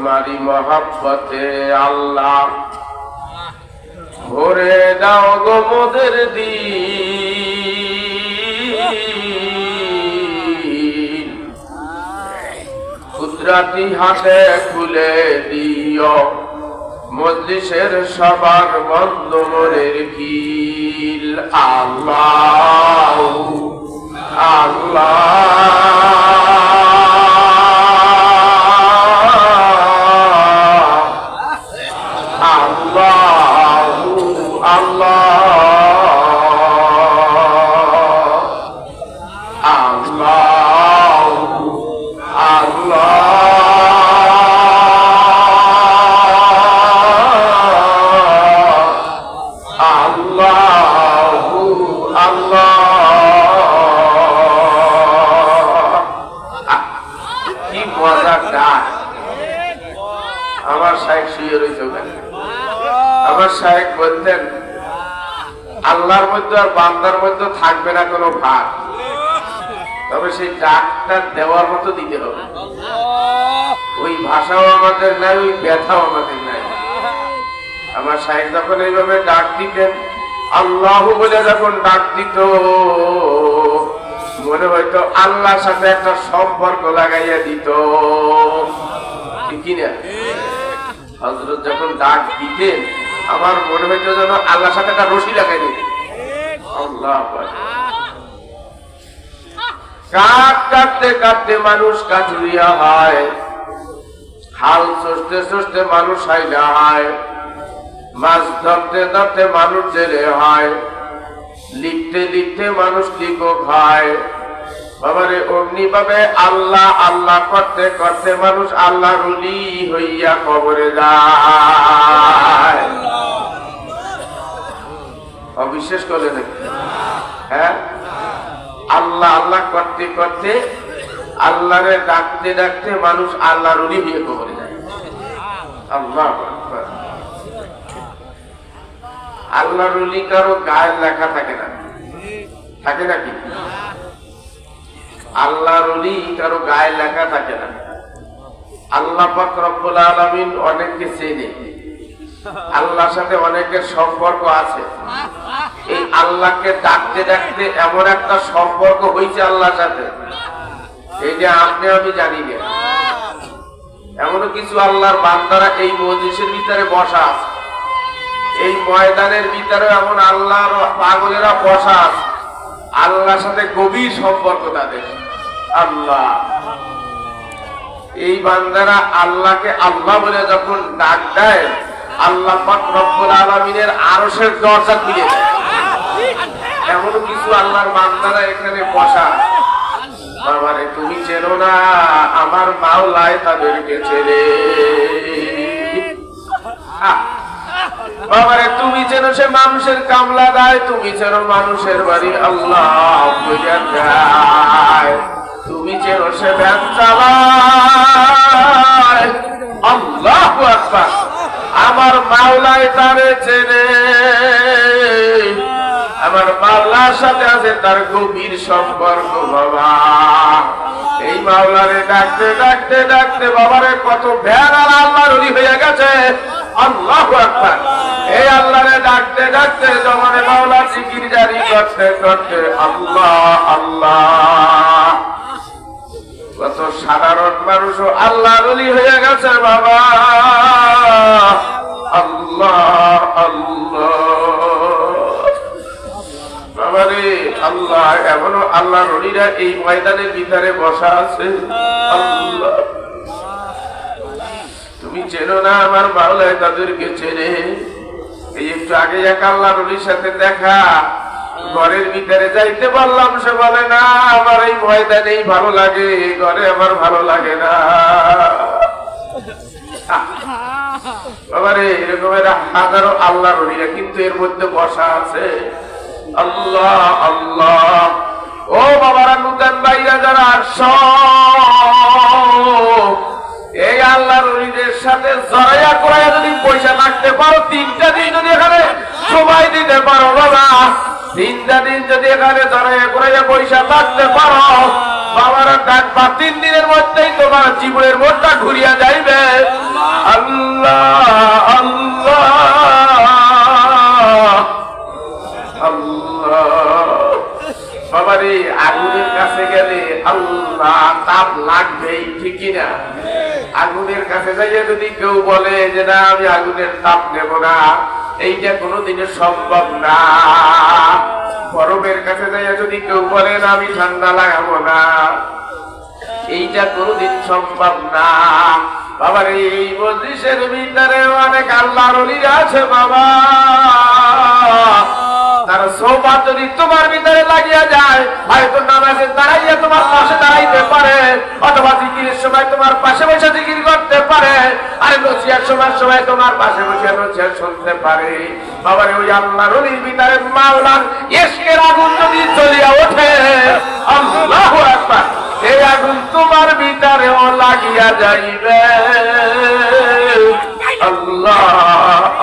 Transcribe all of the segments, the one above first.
তোমারই মহব্বতে আল্লাহ ভরে দাও গো মোদের দিন কুদরতি হাতে খুলে দিও মজলিসের সবার বন্ধ মনের কিল আল্লাহ শায়েখ বলতেন আল্লাহর মধ্যে আর বান্দার মধ্যে থাকবে না কোনো ভাগ, তবে সেই ডাকটা দেওয়ার মতো দিতে হবে। ওই ভাষাও আমাদের নাই, ওই ব্যথাও আমাদের নাই। আমার শায়েখ যখন এইভাবে ডাক দিতেন, আল্লাহ বলে যখন ডাক দিত, মনে হয়তো আল্লাহর সাথে একটা সম্পর্ক লাগাইয়া দিত, ঠিক না? হযরত যখন ডাক দিতেন আমার মনে হইতো যেন আল্লাহর সাথে একটা রশি লাগাই দিত। আল্লাহ কাঠ কাটতে কাটতে মানুষ কাঠুরিয়া হয়, হাল চষতে চষতে মানুষ হাইলা হয়, মাছ ধরতে ধরতে মানুষ জেলে হয়, লিখতে লিখতে মানুষ লিখক হয়। বাবারে অমনি ভাবে আল্লাহ আল্লাহ করতে করতে মানুষ আল্লাহর ওলি হইয়া কবরে যায়। অবিশ্বাস করলে নাকি? হ্যাঁ, আল্লাহ আল্লাহ করতে করতে আল্লাহরে ডাকতে ডাকতে মানুষ আল্লাহর ওলি হইয়া কবরে যায়। আল্লাহ আল্লাহর ওলি কারো গায়ে লেখা থাকে না, থাকে নাকি? আল্লাহর ওলি কারো গায়ে লেখা থাকে না। আল্লাহ পাক রব্বুল আলামিন অনেককে চেনে, আল্লাহর সাথে অনেকের সম্পর্ক আছে। এই আল্লাহকে ডাকতে ডাকতে এমন একটা সম্পর্ক হয়েছে আল্লাহর সাথে, এই যে আপনি আমি জানি না। এমনও কিছু আল্লাহর বান্দারা এই মজলিসের ভিতরে বসা আছে, এই ময়দানের ভিতরে এমন আল্লাহর পাগলেরা বসা আছে, আল্লাহর সাথে গভীর সম্পর্ক তাদের। আল্লাহ, এই বান্দারা আল্লাহকে আল্লাহ বলে যখন ডাক দেয়, আল্লাহ পাক রব্বুল আলামিনের আরশের দরজা খুলে দেয়। এমন কিছু আল্লাহর বান্দারা এখানে বসা। বাবারে তুমি চেনো না, আমার মাওলায় তাদেরকে চেনে। বাবারে তুমি চেনো সে মানুষের কামলা দেয়, তুমি চেনো মানুষের বাড়ি আল্লাহ বুঝা দেয়, তুমি চেনো সে ভ্যান চালায়। আল্লাহু আকবার, আমার মাওলায় তারে চেনে। আমার মাওলার সাথে আছে তার গভীর সম্পর্ক। বাবা, এই মাওলারে ডাকতে ডাকতে ডাকতে বাবারে কত ভ্যান আর আল্লাহর ওলি হয়ে গেছে। আল্লাহু আকবার, এই আল্লাহরে ডাকতে ডাকতে জমানে মাওলার জিকির জারি করতে করতে আল্লাহ আল্লাহ, কত সাধারণ মানুষও আল্লাহর ওলি হয়ে গেছে। বাবা, আল্লাহ আল্লাহ, বাবারে আল্লাহ, এমনও আল্লাহর ওলিরা এই ময়দানের ভিতরে বসা আছে। আল্লাহ, তুমি চেনো না, আমার মাওলায় তাদেরকে চেনে। এই একটু আগে এক আল্লাহর ওলির সাথে দেখা, ঘরের ভিতরে যাইতে বললাম, সে বলে না আমার এই ময়দানেই ভালো লাগে, ঘরে আমার ভালো লাগে না। বাবারে এরকমের হাজারো আল্লাহর ওলিরা কিন্তু এর মধ্যে বসা আছে। আল্লাহ আল্লাহ, ও বাবারা নূতন ভাইরা যারা আসছো, এই আল্লাহর ওলিদের সাথে জড়াইয়া করাইয়া যদি পয়সা লাগতে পারো, 3টা দিন যদি এখানে সময় দিতে পারো, বাবা 3টা দিন যদি এখানে জড়াইয়া করাইয়া পয়সা লাগতে পারো, বাবারা ডাকবা 3 দিনের মধ্যেই তোমার জীবনের মোড়টা ঘুরিয়া যাইবে। আগুনের কাছে যাইয়া যদি কেউ বলে যে না আমি আগুনের তাপ নেব না, এইটা কোনোদিনই সম্ভব না। বরফের কাছে যাইয়া যদি কেউ বলে না আমি ঠান্ডা লাগাবো না, এইটা কোনোদিন সম্ভব না। বাবার এই মজলিসের ভিতরে অনেক আল্লাহর ওলিরা আছে বাবা, তার সোহবত যদি তোমার ভিতরে লাগিয়া যায়, হয়তো নামাজে দাঁড়াইয়া তোমার পাশে দাঁড়াইতে পারে, অথবা জিকিরের সময় তোমার পাশে বসে জিকির করতে পারে, আর নসিহতের সময় তোমার পাশে বসে নসিহত শুনতে পারে। বাবার ওই আল্লাহর ওলির ভিতরে মাওলার ইশকের আগুন যদি জ্বলিয়া ওঠে, আল্লাহু আকবার, এই আগুন তোমার ভিতরেও লাগিয়া যাইবে। আল্লাহ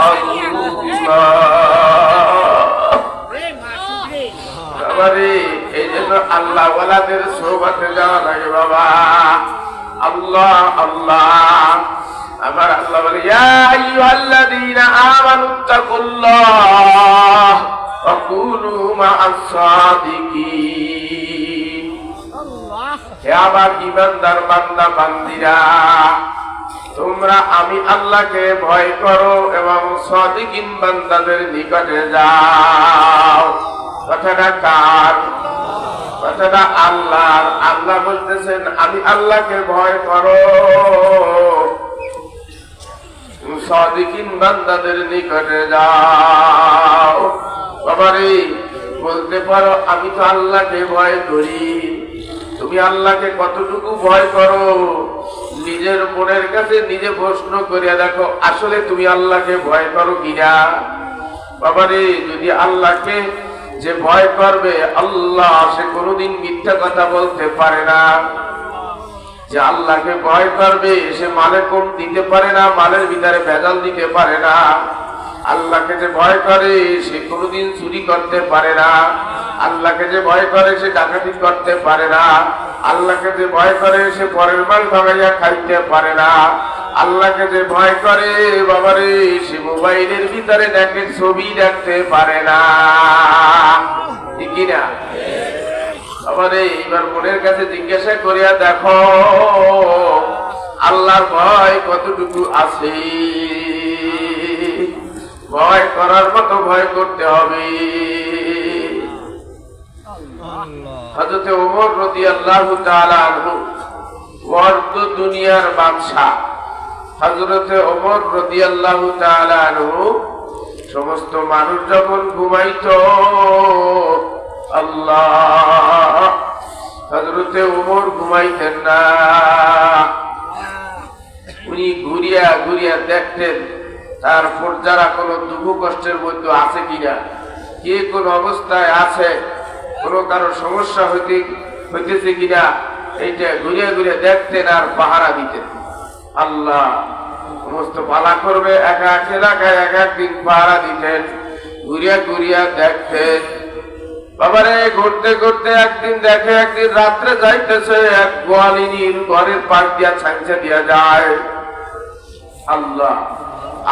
আল্লাহ। এই জন্য আল্লাহ ওয়ালাদের সোহবতে যাওয়া লাগে বাবা। আল্লাহ আল্লাহ। আমার আল্লাহ বলে ইয়া আইয়ুহাল্লাযীনা আমানুত্তাকুল্লাহ ওয়া কুনু মা'আস সাদিকিন। হে আমার ঈমানদার বান্দা বান্দিরা, তোমরা আমি আল্লাহকে ভয় করো এবং সাদিকিন বান্দাদের নিকটে যাও। কথাটা কার? কথাটা আল্লাহর। আল্লাহ বলতেছেন আমি আল্লাহকে ভয় করো, সাদিকিন বান্দাদের নিকটে যাও। বাবারে বলতে পারো আমি তো আল্লাহকে ভয় করি, তুমি আল্লাহকে কতটুকু ভয় করো? নিজের মনের কাছে নিজে প্রশ্ন করিয়া দেখো, আসলে তুমি আল্লাহকে ভয় করো কিনা? বাবারে যদি আল্লাহকে যে ভয় করবে, আল্লাহ সে কোনোদিন মিথ্যা কথা বলতে পারে না। যে আল্লাহকে ভয় করবে সে মালে কম দিতে পারে না, মালের ভিতরে ভেজাল দিতে পারে না। আল্লাহকে যে ভয় করে সে কোনোদিন চুরি করতে পারে না। আল্লাহকে যে ভয় করে সে ডাকাতি করতে পারে না। আল্লাহকে যে ভয় করে সে পরের মাল ভাগাইয়া খাইতে পারে না। আল্লাহকে যে ভয় করে বাবারে সে মোবাইলের ভিতরে দেখে ছবি দেখতে পারে না, ঠিক কিনা? বাবারে এবার মনের কাছে জিজ্ঞাসা করিয়া দেখো আল্লাহর ভয় কতটুকু আছে। ভয় করার মতো ভয় করতে হবে। হযরত ওমর রাদিয়াল্লাহু তাআলা আনহু ওয়ার্দ দুনিয়ার বাদশা হযরত ওমর রাদিয়াল্লাহু তাআলা আনহু সমস্ত মানুষ যখন ঘুমাইতো, আল্লাহ হযরত ওমর ঘুমাইতেন না। উনি ঘুরিয়া ঘুরিয়া দেখতেন তারপর যারা কোনো দুঃখ কষ্টের মধ্যে আছে কিনা, কে কোন অবস্থায় আছে, কোনো কারো সমস্যা হইতেছে কিনা, এইটা ঘুরিয়া ঘুরিয়া দেখতেন আর পাহারা দিতেন। আল্লাহ সমস্ত পালা করবে, একা এলাকায় এক একদিন পাহারা দিতেন, ঘুরিয়া ঘুরিয়া দেখতেন। বাবারে ঘুরতে ঘুরতে একদিন দেখে একদিন রাত্রে যাইতেছে এক গোয়ালিনীর ঘরের পাশ দিয়া ছাঁচা দিয়া যায়। আল্লাহ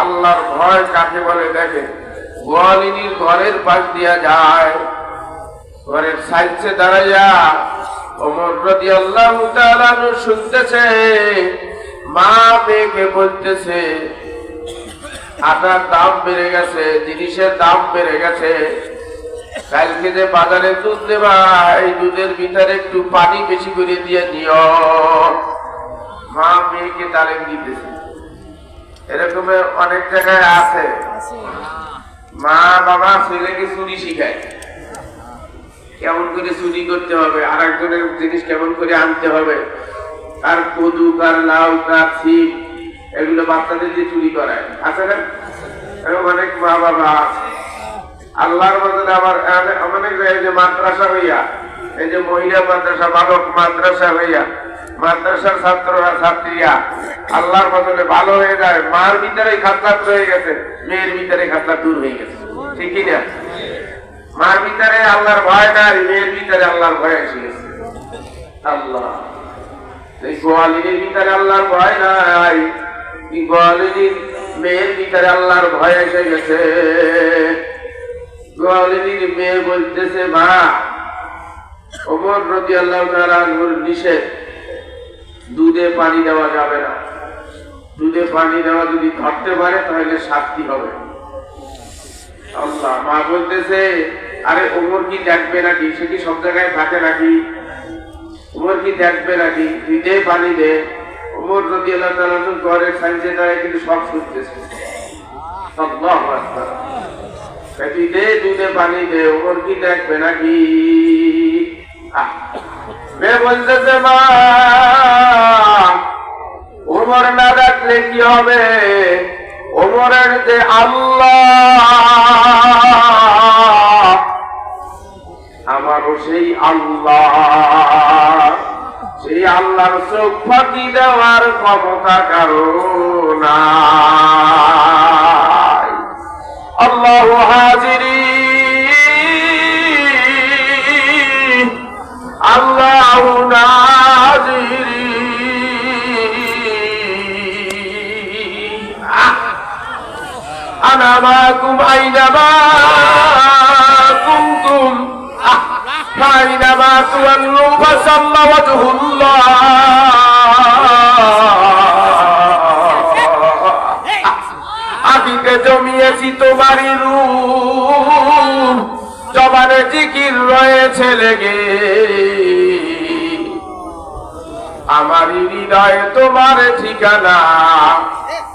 আল্লাহর ভয় কাকে বলে দেখে, গোয়ালিনীর ঘরের পাশ দিয়া যায়। ঘরের সাইডে দাঁড়াইয়া ওমর রাদিয়াল্লাহু তাআলা শুনতেছে মা মেয়েকে বলতেছে আটার দাম বেড়ে গেছে, জিনিসের দাম বেড়ে গেছে, কালকে যে বাজারে দুধ দেবা এই দুধের ভিতরে একটু পানি বেশি করে দিয়ে দিও। মা মেয়েকে তালিম দিতেছে। এরকম অনেক জায়গায় আছে, মা বাবা ছেলেকে চুরি শিখায়, কেমন করে চুরি করতে হবে, আর একজনের জিনিস কেমন করে আনতে হবে, আর কদু কার লাউ কার ছিপ এগুলো বাচ্চাদের দিয়ে চুরি করায়, আছে না? অনেক মা বাবা আছে। আল্লাহর বদলে আবার অনেক জায়গায় যে মাদ্রাসা হইয়া, এই যে মহিলা মাদ্রাসা, বালক মাদ্রাসা হইয়া মাদ্রাসার ছাত্ররা ছাত্রীরা আল্লাহর বদলে ভালো হয়ে যায়। মার ভিতরে খাতলাত রয়ে গেছে, মেয়ের ভিতরে খাতলাত দূর হয়ে গেছে, ঠিক না? মার ভিতরে আল্লাহর ভয় নাই, মেয়ের ভিতরে আল্লাহর ভয় এসে গেছে। আল্লাহ এই গোয়ালিনীর ভিতরে আল্লাহর ভয় নাই, গোয়ালিনীর মেয়ের ভিতরে আল্লাহর ভয় এসে গেছে। গোয়ালিনীর মেয়ে বলতেছে মা ওমর রাদিয়াল্লাহু তাআলা আনহুর নিষেধ, দুধে পানি দেওয়া যাবে না, দুধে পানি দেওয়া যদি ধরতে পারে তাহলে শাস্তি হবে। আল্লাহ, মা বলতেছে আরে ওমর কি দেখবে নাকি, সে কি সব জায়গায় থাকে নাকি, ওমর কি দেখবে নাকি, দুধে পানি দে। ওমর রাদিয়াল্লাহু তাআলা ঘরে সাইজে দেয় কিন্তু সব শুনতেছে। আল্লাহু আকবার। তুই দে, দুধে পানি দে, ওমর কি দেখবে নাকি। মেয়ে বলতেছে মা ওমর না ডাকলে কি হবে, ওমরের যে আল্লাহ আমারও সেই আল্লাহ, সেই আল্লাহর চোখ ফাঁকি দেওয়ার ক্ষমতা কারো নাই। আল্লাহু হাজিরি আল্লাহু নাজিরি। আনা মাকুম আইনামা কুনতুম ফাইনামা তুওয়াল্লু ফাসাম্মা ওয়াজহুল্লাহ। আদিতে জমিয়েছি তোমারই রূপ, জবানে জিকির রয়েছে লেগে, আমারই হৃদয়ে তোমার ঠিকানা,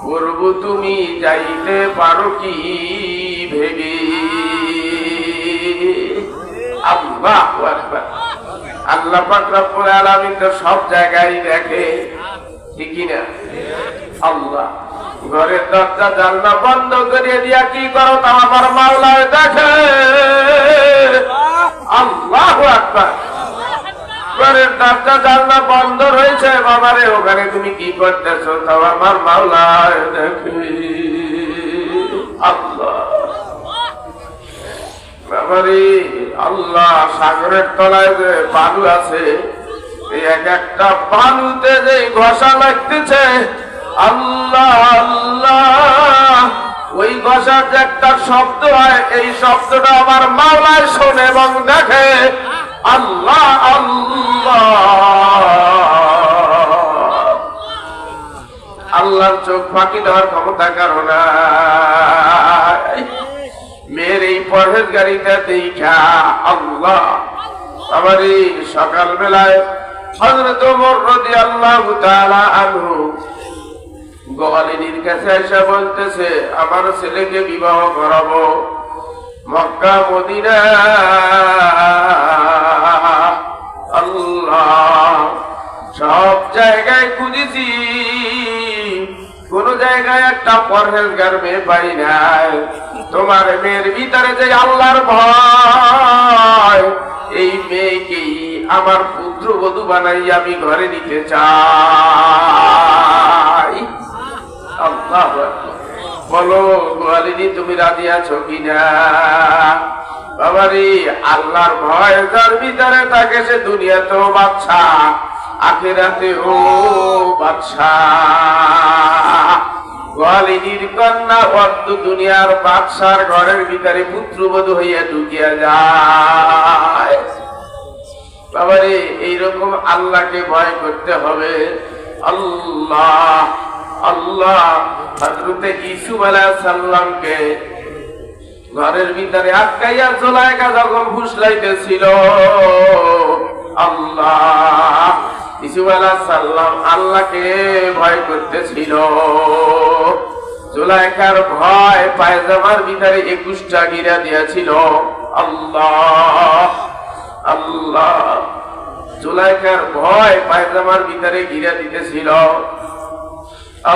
পূর্ব তুমি যাইতে পারো কি ভেবে। আল্লাহু আকবার। আল্লাহ পাক রব্বুল আলামিন তো সব জায়গায় দেখে, ঠিক না? আল্লাহ ঘরের দরজা জানলা বন্ধ করে দিয়া কি করো তা আমার মাওলায় দেখে। আল্লাহু আকবার। ঘরের দরজা জানলা বন্ধ রয়েছে, বাবারে ওখানে তুমি কি করতেছো তাও আমার মাওলায় দেখে। আল্লাহ বাবারে, আল্লাহ সাগরের তলায় যে বালু আছে, এই এক একটা বালুতে যে ঘষা লাগতেছে, আল্লাহ আল্লাহ, ওই ঘষার যে একটা শব্দ হয়, এই শব্দটা আমার মাওলায় শোনে এবং দেখে। আল্লাহ আল্লাহ, আল্লাহর চোখ ফাঁকি দেওয়ার ক্ষমতা কারো নাই। মেয়ের এই পরহেজগারিতা দেখা আল্লাহ আমার এই সকাল বেলায় হযরত ওমর রাদিয়াল্লাহু তাআলা আনহু গোয়ালিনীর কাছে এসে বলতেছে আমার ছেলেকে বিবাহ করাবো, মক্কা মদিনা। আল্লাহ সব জায়গায় খুঁজেছি, কোন জায়গায় একটা পরহেজগার মেয়ে পাই নাই। তোমার মেয়ের ভিতরে যে আল্লাহর ভয়, এই মেয়েকেই আমার পুত্রবধূ বানাই আমি ঘরে নিতে চাই। আল্লাহ বলো গোয়ালিনী তুমি রাজি আছো কিনা? বাবারি, আল্লাহর ভয় যার ভিতরে থাকে সে দুনিয়াতেও বাদশা, আখিরাতেও বাদশা। গোয়ালিনীর কন্যা অর্ধ দুনিয়ার বাদশার ঘরের ভিতরে পুত্রবধূ হইয়া ঢুকিয়া যায়। বাবারে, এইরকম আল্লাহকে ভয় করতে হবে। আল্লাহ আল্লাহ হযরতে ইউসুফ আলাইহিস সালামকে ঘরের ভিতরে আটকাইয়া জুলাইখা যখন ফুসলাইতেছিল, আল্লাহ ইউসুফ আলাইহিস সালাম আল্লাহকে ভয় করতেছিল। জুলাইখার ভয় পায়জামার ভিতরে 21টা গিরা দিয়েছিল। আল্লাহ আল্লাহ, জুলাইখার ভয় পায়জামার ভিতরে গিরা দিতেছিল।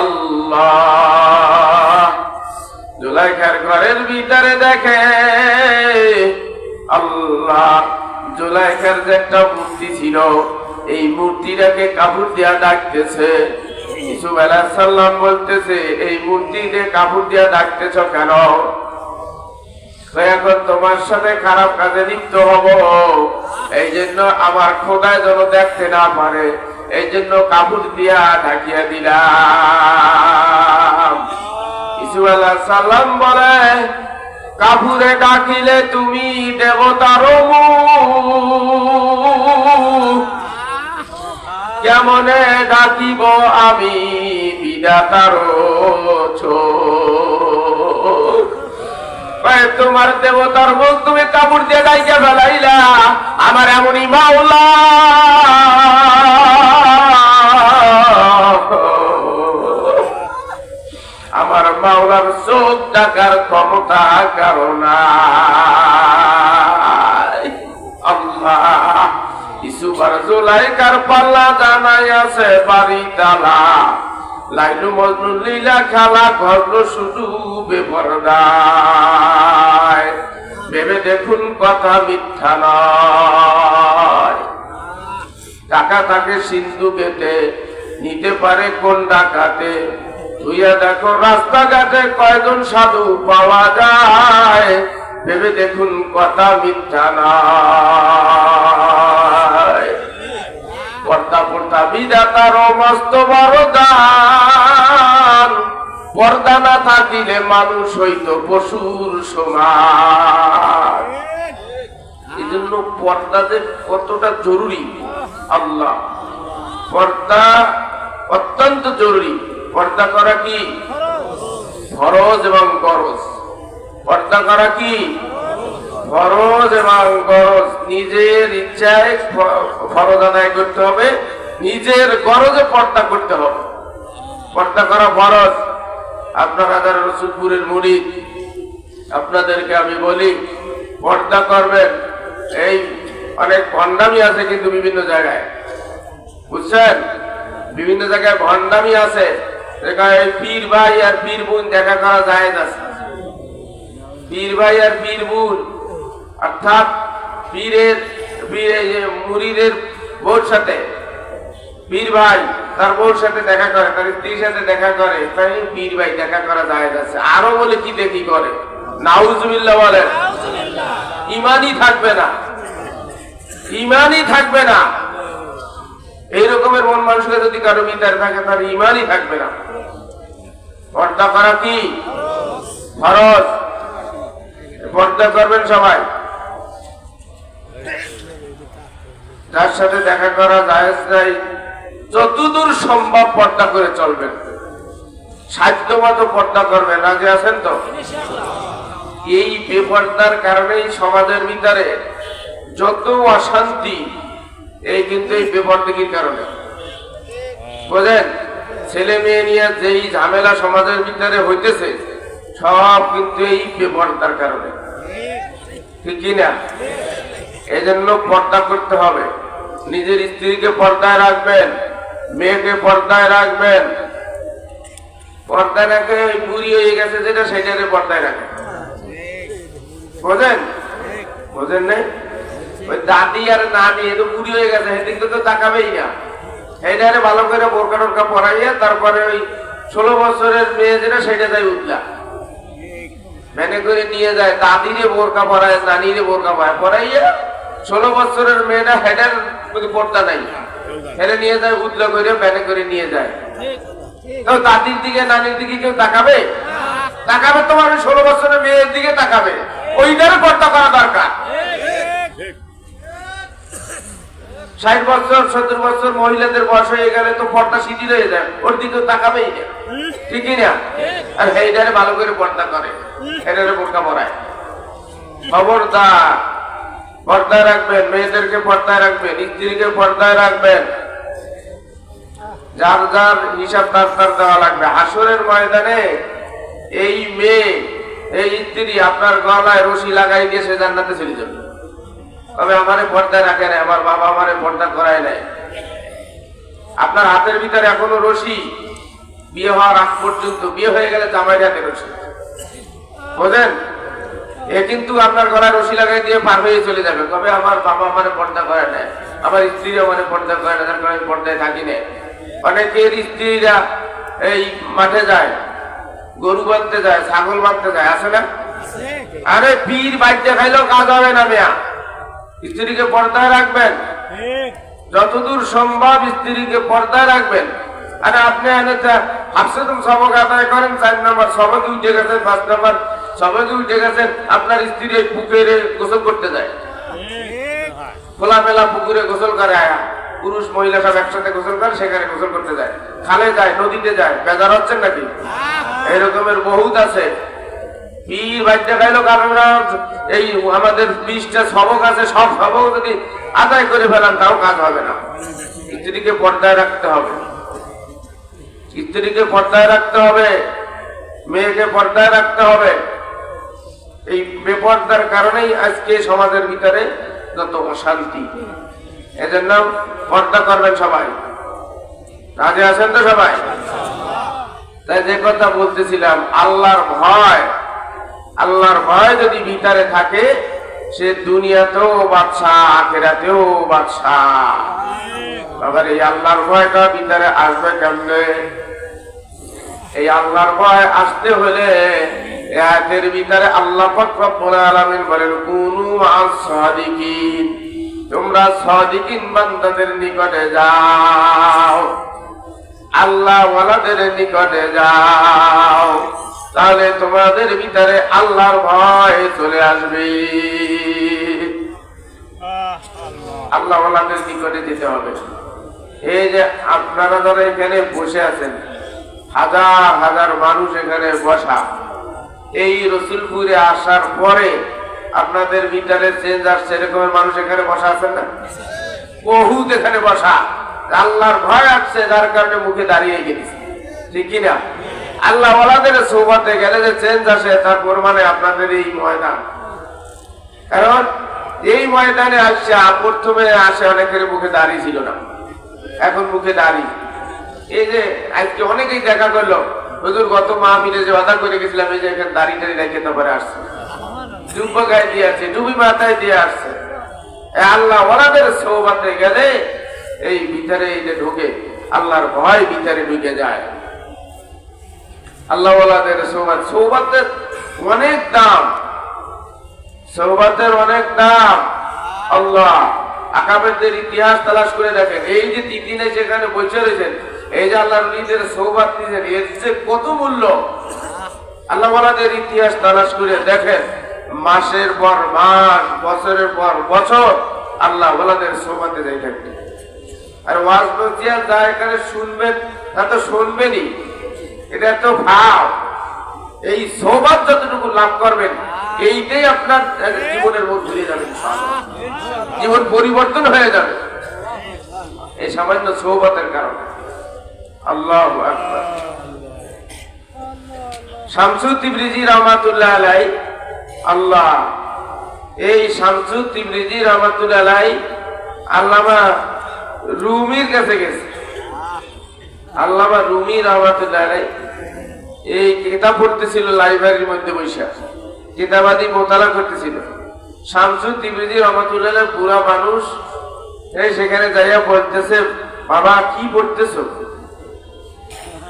আল্লাহ জুলাইখার ঘরের ভিতরে দেখে আল্লাহ জুলাইখার যে একটা মূর্তি ছিল, এই মূর্তিটাকে কাপড় দিয়া ডাকতেছে। ইউসুফ আলাইহিস সালাম বলতেছে এই মূর্তিতে কাপড় দিয়া ডাকতেছ কেন? এখন তোমার সাথে খারাপ কাজে লিপ্ত হব, এই জন্য আমার খোদায় যেন দেখতে না পারে, এই জন্য কাপড় দিয়া ঢাকিয়া দিলাম। ইউসুফ আলাইহিস সালাম বলে কাপড়ে ডাকিলে তুমি দেবতার মুখ, কেমনে ডাকিব আমি বিধাতারও চোখ। তোমার দেবতার মুখ তুমি কাপড় দিয়ে ডাইকা ফেলাইলা, আমার এমনই মাওলা আমার মাওলার চোখ ডাকার ক্ষমতা কারণ আল্লাহ। ইসুফ আর জুলাইকার পাল্লা জানাই আছে বাড়ি তালা, লাইলু মজনু লীলা খেলা ঘটলো শুধু বেপরদায়। ভেবে দেখুন কথা মিথ্যা নয়। টাকা তাকে সিন্ধু কেটে নিতে পারে কোন ডাকাতে, তুইয়া দেখো রাস্তাঘাটে কয়জন সাধু পাওয়া যায়। ভেবে দেখুন কথা মিথ্যা নয়। পর্দা পর্দা বিধাতারও মস্ত বড় দান, পর্দা না থাকিলে মানুষ হইত পশুর সমান। এই জন্য পর্দা যে কতটা জরুরি, আল্লাহ পর্দা অত্যন্ত জরুরি। পর্দা করা কি ফরজ এবং গরজ। পর্দা করা কি ফরজ এবং গরজ। নিজের ইচ্ছায় ফরজ আদায় করতে হবে, নিজের গরজে পর্দা করতে হবে। পর্দা করা ফরজ। আপনারা যারা রসুলপুরের মুরিদ, আপনাদেরকে আমি বলি পর্দা করবেন। এই অনেক ভণ্ডামি আছে কিন্তু বিভিন্ন জায়গায়, বুঝছেন, বিভিন্ন জায়গায় ভণ্ডামি আছে। পীর ভাই আর পীর বোন দেখা করা যায় না। পীর ভাই আর পীর বোন অর্থাৎ পীরের মুরিদের বউর সাথে পীর ভাই তার বউর সাথে দেখা করে, তার স্ত্রীর সাথে দেখা করে, তাই পীর ভাই দেখা করা যায় না। আরো বলে কি দেখি করে, নাউজুবিল্লাহ বলেন। ইমানই থাকবে না, ইমানই থাকবে না। এই রকমের মন মানুষকে যদি কারো ভিতরে থাকে তার ইমানই থাকবে না। পর্দা করা কি ফরজ। পর্দা করবেন সবাই। যার সাথে দেখা করা জায়েজ নাই যতদূর সম্ভব পর্দা করে চলবেন, সাধ্য মতো পর্দা করবেন। রাজি আছেন তো? এই বেপর্দার কারণেই সমাজের ভিতরে যত অশান্তি, এই কিন্তু এই বেপরদিগির কারণে। বুঝেন, ছেলে মেয়ে নিয়ে যেই ঝামেলা সমাজের ভিতরে হইতেছে সব কিন্তু এই বেপরদার কারণে, ঠিক কিনা? এই জন্য পর্দা করতে হবে। নিজের স্ত্রীকে পর্দায় রাখবেন, মেয়েকে পর্দায় রাখবেন। পর্দায় রাখে বুড়ি হয়ে গেছে যেটা সেটারে পর্দায় রাখে। বোঝেন? বোঝেন নাই? ওই দাদি আর নানি এত বুড়ি হয়ে গেছে, সেদিকে তো তাকাবেই না। সেইটারে ভালো করে বোরকা টোরকা পরাইয়া তারপরে ওই 16 বছরের মেয়ে যেটা সেটা তাই উঠলা মেনে করে নিয়ে যায়। দাদিরে বোরকা পরায়, নানিরে বোরকা পরাইয়া 16 বছরের মেয়েটা হেডার পর্দা নাই, হেরে নিয়ে যায়, উতলা করে মেনে করে নিয়ে যায়। তো দাদির দিকে নানির দিকে কেউ তাকাবে? তাকাবে তোমার 16 বছরের মেয়ের দিকে তাকাবে। ওইটারে পর্দা করা দরকার। 60 বছর 70 বছর মহিলাদের বয়স হয়ে গেলে তো পর্দা শিথিল হয়ে যায়, ওর দিকে তাকাবেই না, ঠিকই না? আর এইটারে ভালো করে পর্দা করে, এটারে বোরকা পরায়। খবরদার, পর্দায় রাখবেন, মেয়েদেরকে পর্দায় রাখবেন, স্ত্রীকে পর্দায় রাখবেন। যার যার হিসাব তার তার দেওয়া লাগবে। হাসরের ময়দানে এই মেয়ে, এই স্ত্রী আপনার গলায় রশি লাগাই দিয়ে সে জান্নাতে চলে যাবে। তবে আমারে পর্দায় রাখে নাই, আমার বাবা আমারে পর্দা করায় নাই। আপনার হাতের ভিতরে এখনো রশি, বিয়ে হওয়ার আগ পর্যন্ত, বিয়ে হয়ে গেলে জামাইয়ের হাতে রশি। বোঝেন? এ কিন্তু আপনার গলায় রশি লাগাই দিয়ে পার হয়ে চলে যাবে। তবে আমার বাবা আমারে পর্দা করে নাই, আমার স্ত্রী আমারে পর্দা করে না, তার কারণে আমি পর্দায় থাকি না। অনেকের স্ত্রীরা এই মাঠে যায়, গরু বাঁধতে যায়, ছাগল বাঁধতে যায়, আছে না? আরে পীর বাড়িতে খাইলেও কাজ হবে না মেয়া। স্ত্রীকে পর্দায় রাখবেন, যতদূর সম্ভব স্ত্রীকে পর্দায় রাখবেন। আরে আপনি হাফসাতুল সবক আদায় করেন, 4 নম্বর সবকে উঠে গেছেন, 5 নম্বর সবকে উঠে গেছেন, আপনার স্ত্রী পুকুরে গোসল করতে যায়, খোলামেলা পুকুরে গোসল করে আয়া, পুরুষ মহিলা সব একসাথে গোসল করে, সেখানে গোসল করতে যায়, খালে যায়, নদীতে যায়। বেজার হচ্ছেন নাকি? এরকমের বহুত আছে। পীর বাচ্চা খাইলো কারণ এই আমাদের 20টা সবক আছে, সব সবক যদি আদায় করে ফেলান তাও কাজ হবে না। স্ত্রীকে পর্দায় রাখতে হবে, স্ত্রীকে পর্দায় রাখতে হবে, মেয়েকে পর্দায় রাখতে হবে। এই বেপর্দার কারণেই আজকে সমাজের ভিতরে যত অশান্তি। এজন্য পর্দা করবেন সবাই। রাজি আছেন তো সবাই? তাই যে কথা বলতেছিলাম, আল্লাহর ভয়, আল্লাহর ভয় যদি ভিতরে থাকে, সে দুনিয়াতেও বাদশা, আখিরাতেও বাদশা। আবার এই আল্লাহর ভয়টা ভিতরে আসবে কেমনে? এই আল্লাহর ভয় আসতে হলে এর ভিতরে আল্লাহ পাক রব্বুল আলামিন বলেন, কুনু মা'আস সাদিকিন, তোমরা সাদিকিন বান্দাদের নিকটে যাও, আল্লাহ ওয়ালাদের নিকটে যাও, তাহলে তোমাদের ভিতরে আল্লাহর ভয় চলে আসবে। আল্লাহ ওয়ালাদের নিকটে যেতে হবে। এই যে আপনারা যারা এখানে বসে আছেন, হাজার হাজার মানুষ এখানে বসা, এই রসুলপুরে আসার পরে আপনাদের ভিতরে চেঞ্জ আসছে, এরকমের মানুষ এখানে বসা আছেন না? বহুত এখানে বসা, আল্লাহর ভয় আসছে, যার কারণে মুখে দাঁড়িয়ে গেছে, ঠিক কিনা? আল্লাহ ওয়ালাদের সোহবতে গেলে যে চেঞ্জ আসে, তার প্রমাণে আপনাদের এই ময়দান। কারণ এই ময়দানে আসছে, প্রথমে আসে অনেকের মুখে দাঁড়িয়ে ছিল না, এখন মুখে দাঁড়িয়ে। এই যে আজকে অনেকেই দেখা করলো, হুজুর গত মাহফিলে যে ওয়াদা করে গেছিলাম, এই যে এখানে দাড়ি টাড়ি রেখে তারপরে আসছে, জুব্বা গায়ে দিয়ে আসছে, টুপি মাথায় দিয়ে আসছে। আল্লাহ ওয়ালাদের সোহবতে গেলে এই ভিতরে এই যে ঢোকে, আল্লাহর ভয় ভিতরে ঢুকে যায়। আল্লাহ ওয়ালাদের সোহবত, সোহবতের অনেক দাম, সোহবতের অনেক দাম। আল্লাহ আকাবেরদের ইতিহাস তালাশ করে দেখেন, এই যে 3 দিনে সেখানে বসে রয়েছেন, এই যে আল্লাহর নিজের সোহবত নিয়েছেন, এর যে কত মূল্য। আল্লাহ ওয়ালাদের ইতিহাস তালাশ করে দেখেন, মাসের পর মাস, বছরের পর বছর আল্লাহ ওয়ালাদের সোহবতে যাই থাকবে। আর ওয়াজ নসিহত যা এখানে শুনবেন তা তো শুনবেনই, এটা তো ভাব। এই সোহবত যতটুকু লাভ করবেন, এইটাই আপনার জীবনের মধ্যে দিয়ে যাবে, জীবন পরিবর্তন হয়ে যাবে এই সামান্য সোহবতের কারণে। আল্লাহু আকবার। শামসু তিবরিজি রহমাতুল্লাহ আলাইহি, আল্লাহ, এই শামসু তিবরিজি রহমাতুল্লাহ আলাইহি আল্লামা রুমির কাছে গেছে। আল্লামা রুমি রহমাতুল্লাহ আলাইহি এই কিতাব পড়তেছিল, লাইব্রেরির মধ্যে বসে কিতাবাদি মোতালা করতেছিল। শামসু তিবরিজি রহমাতুল্লাহ আলাইহি পুরা মানুষ, এই সেখানে যাইয়া পড়তেছে, বাবা কি পড়তেছো?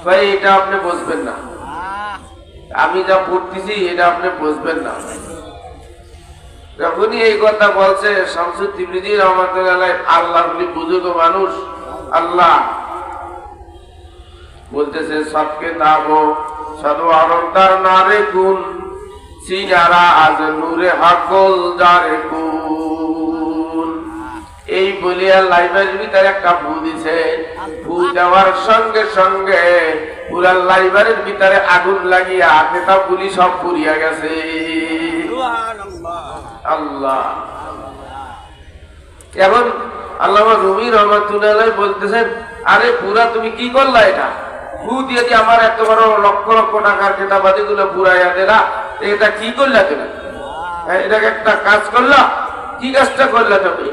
ভাই এটা আপনি বুঝবেন না, আমি যা পড়তেছি এটা আপনি বুঝবেন না। যখনই এই কথা বলছে শামসু তিবরিজি রহমাতুল্লাহ আলাইহি, আল্লাহর বুজুর্গ মানুষ, আল্লাহ বলতেছে, সবকে তাবো সাধু আরন্দার নারে গুণ, সিনারা আজ নূরে হাকল যারে গুণ। এই বলিয়া লাইব্রেরির ভিতরে একটা ফু দিছে, ফু দেওয়ার সঙ্গে সঙ্গে পুরা লাইব্রেরির ভিতরে আগুন লাগিয়া কিতাবগুলি সব পুড়িয়া গেছে। আল্লাহ। এখন আল্লামা রুমি রহমাতুল্লাহ আলাইহি বলতেছেন, আরে পুরা তুমি কি করলা? এটা ফু দিয়ে দিয়ে আমার এত বড় লক্ষ লক্ষ টাকার কিতাবাদি গুলো পুরাইয়া দিলা, এটা কি করলা তুমি? এটাকে একটা কাজ করলা, কি কাজটা করলা তুমি?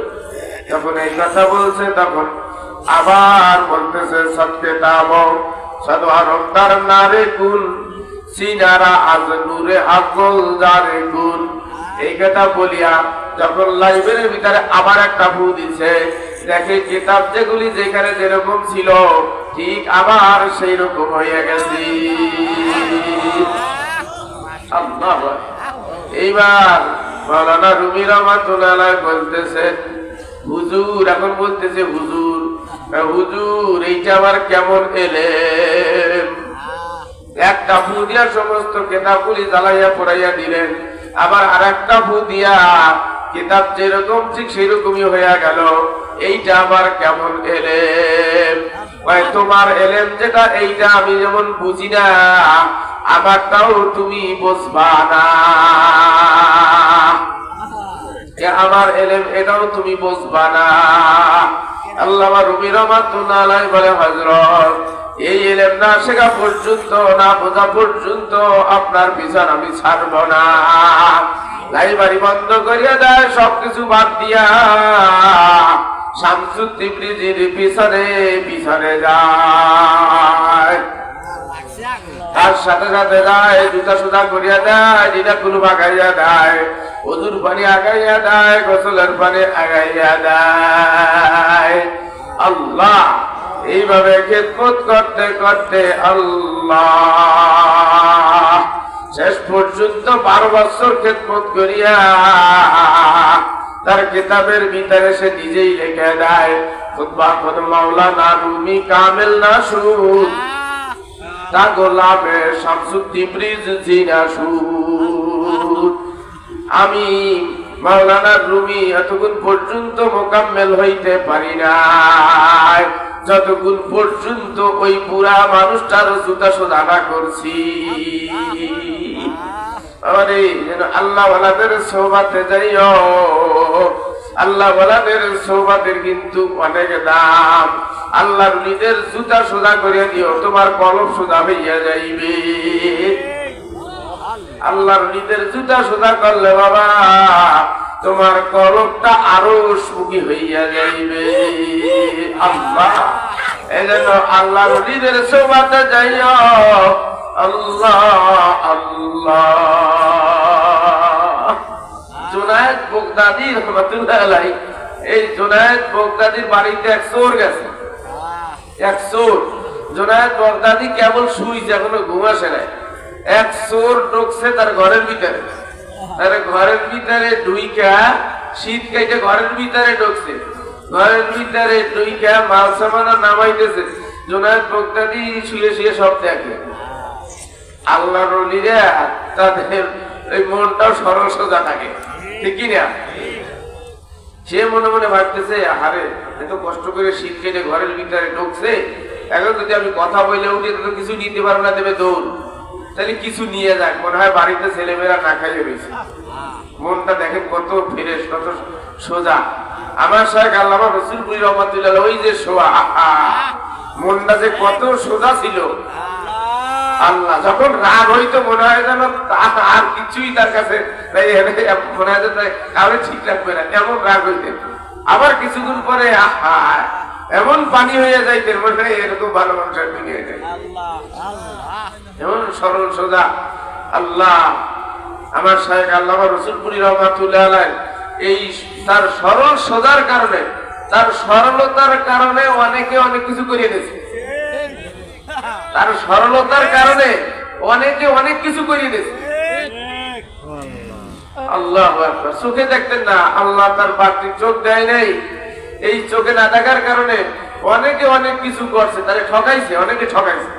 যখন এই কথা বলছে তখন আবার বলতেছে, সত্যে তাব সাধু আরন্দার নারে গুণ, সিনারা আজ নূরে হাকল যারে গুণ। এই কথা বলিয়া যখন লাইব্রেরির ভিতরে আবার একটা ফু দিছে, দেখে কিতাব যেগুলি যেখানে যেরকম ছিল ঠিক আবার সেই রকম হয়ে গেছে। আল্লাহ। এইবার মাওলানা রুমি রহমাতুল্লাহ আলাইহি বলতেছে, হুজুর, এখন বলতেছে হুজুর, হুজুর এইটা আবার কেমন এলেন? একটা ফু দিয়া সমস্ত কিতাবগুলি জ্বালাইয়া পড়াইয়া দিলেন, আবার আর একটা ফু দিয়া কিতাব যেরকম ঠিক সেরকমই হয়ে গেল। এইটা আবার কেমন এলেম? তোমার এলেম যেটা এইটা আমি যেমন বুঝি না, আমারটাও তুমি বুঝবা না। আমার এলেম এটাও তুমি বুঝবা না। আল্লামা রুমি রহমাতুল্লাহ আলাইহি বলে, হযরত এই এলেম না শেখা পর্যন্ত, না বোঝা পর্যন্ত আপনার পিছন আমি ছাড়ব না। লাইব্রেরি বন্ধ করিয়া দেয়, সবকিছু বাদ দিয়া শামসুত তিবরিজির পিছনে পিছনে যায়। তার সাথে সাথে যায়, জুতা সুতা করিয়া দেয়, জিনা কুলু আগাইয়া দেয়, ওযুর পানি আগাইয়া দেয়, গোসলের পানি আগাইয়া দেয়। আল্লাহ এইভাবে খেদমত করতে করতে আল্লাহ শেষ পর্যন্ত 12 বছর খেদমত করিয়া তার কিতাবের ভিতরে সে নিজেই লিখে দেয়, খুতবা খুদ মাওলানা রুমি কামেল নাসুদ তা গোলামে শামসুত তিবরিজ জিনাসুদ। আমি মাওলানা রুমি এতক্ষণ পর্যন্ত মোকাম্মেল হইতে পারি নাই যতক্ষণ পর্যন্ত ওই পুরা মানুষটার জুতা সোজা না করছি। আরে যেন আল্লাহ ওয়ালাদের সোহবাতে যাইও, আল্লাহ ওয়ালাদের সোহবাতের কিন্তু অনেক দাম। আল্লাহর ওলিদের জুতা সোজা করে দিও, তোমার কলব সোজা হইয়া যাইবে। আল্লাহর ওলিদের জুতা সোজা করলে বাবা তোমার কলবটা আরো সুখী হইয়া যাইবে। আল্লাহ এজন্য আল্লাহর ওলিদের সোহবাতে যাইও। আল্লাহ আল্লাহ। জুনায়েদ বাগদাদী রহমাতুল্লাহ আলাইহি, এই জুনায়েদ বাগদাদীর বাড়িতে এক চোর গেছে, এক চোর। জুনায়েদ বাগদাদী কেবল শুইছে, এখনো ঘুম আসে নাই। এক চোর ঢুকছে তার ঘরের ভিতরে, তার ঘরের ভিতরে ঢুইকা শীত কাইটে ঘরের ভিতরে ঢুকছে, ঘরের ভিতরে ঢুইকা মাল সামানা নামাইতেছে। জুনায়েদ বাগদাদী শুয়ে শুয়ে সব দেখে। আল্লাহর ওলিরা তাদের এই মনটাও সরল সোজা থাকে, ঠিক কিনা? সে মনে মনে ভাবতেছে, আরে এত কষ্ট করে শীত কেটে ঘরের ভিতরে ঢুকছে, এখন যদি আমি কথা বলে উঠি তো কিছু নিতে পারবো না, দেবে দৌড়। তাহলে কিছু নিয়ে যাক, মনে হয় বাড়িতে ছেলেমেয়েরা না খাইয়ে রয়েছে। মনটা দেখেন কত ফ্রেশ, কত সোজা। আমার শাইখ আল্লামা রসুলপুরি রহমাতুল্লাহ ওই যে শোয়া, মনটা যে কত সোজা ছিল। আল্লাহ যখন রাগ হইতো মনে হয় যেন আর কিছুই তার কাছে মনে হয় কাউরে ঠিক রাখবে না, এমন রাগ হইতেন। আবার কিছুদিন পরে এমন পানি হয়ে যাইতেন, মনে হয় এরকম ভালো মানুষের দুনিয়ায় যায়, এমন সরল সোজা। আল্লাহ আমার শাইখ আল্লামা রসুলপুরি রহমাতুল্লাহ আলাইহি এই তার সরল সোজার কারণে, তার সরলতার কারণে অনেকে অনেক কিছু করিয়ে দিয়েছে। তার সরলতার কারণে অনেকে অনেক কিছু করিয়ে দিয়েছে। আল্লাহু আকবার। চোখে দেখতেন না, আল্লাহ তার বাড়তি চোখ দেয় নাই। এই চোখে না দেখার কারণে অনেকে অনেক কিছু করছে, তারে ঠকাইছে, অনেকে ঠকাইছে,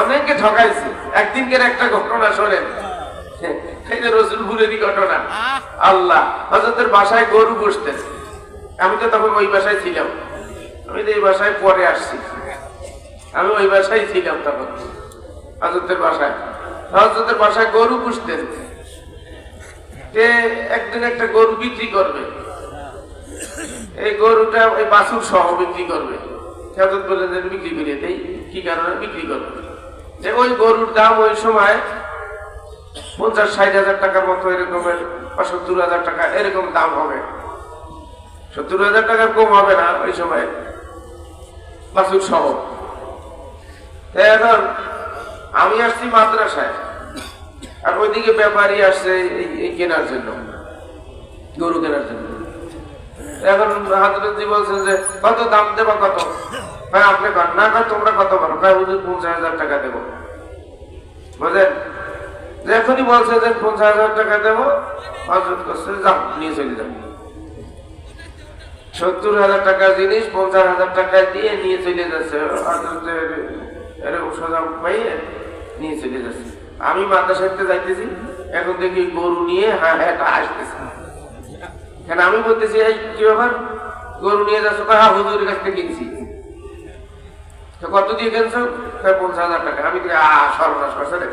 অনেকে ঠকাইছে। একদিনকের একটা ঘটনা শোনেন, এই যে রসুলপুরেরই ঘটনা। আল্লাহ হযরতের বাসায় গরু পুষতেন। আমি তো তখন ওই বাসায় ছিলাম, আমি তো এই বাসায় পরে আসছি। আমি ওই বাসায় ছিলাম তখন, হযরতের বাসায়। হযরতের বাসায় গরু পুষতেন। একদিন একটা গরু বিক্রি করবে, এই গরুটা ওই বাছুর সহ বিক্রি করবে। হযরত বললেন যে বিক্রি করে দেই। কি কারণে বিক্রি করবে? যে ওই গরুর দাম ওই সময় 50-60 হাজার টাকার মতো, এরকমের 70 হাজার টাকা এরকম দাম হবে। 70 হাজার টাকার কম হবে না ওই সময়, বাছুর সহ। এখন আমি আসছি মাদ্রাসায়, আর ওইদিকে ব্যাপারী আসছে এই কেনার জন্য, গরু কেনার জন্য। এখন হযরতজি বলছেন যে কত দাম দেবা, কত? ভাই আপনি না কর, তোমরা কত পারো? ভাই হুজুর 50 হাজার টাকা দেবো। বুঝলেন? যখনই বলছে যে 50 হাজার টাকা দেবো, হযরত করছে যাও নিয়ে চলে যাও। 70 হাজার টাকার জিনিস 50 হাজার টাকা দিয়ে নিয়ে চলে যাচ্ছে। এরকম সোজা পাইয়ে নিয়ে চলে যাচ্ছে। আমি মাদ্রাসাতে যাইতেছি, এখন দেখি গরু নিয়ে আসতেছে। কেন আমি বলতেছি এই কি ব্যাপার, গরু নিয়ে যাচ্ছ, হ্যাঁ হুজুরের কাছ থেকে কিনছি। কত দিয়ে কিনছো? 50,000 টাকা। আমি সর্বনাশ করছে রে,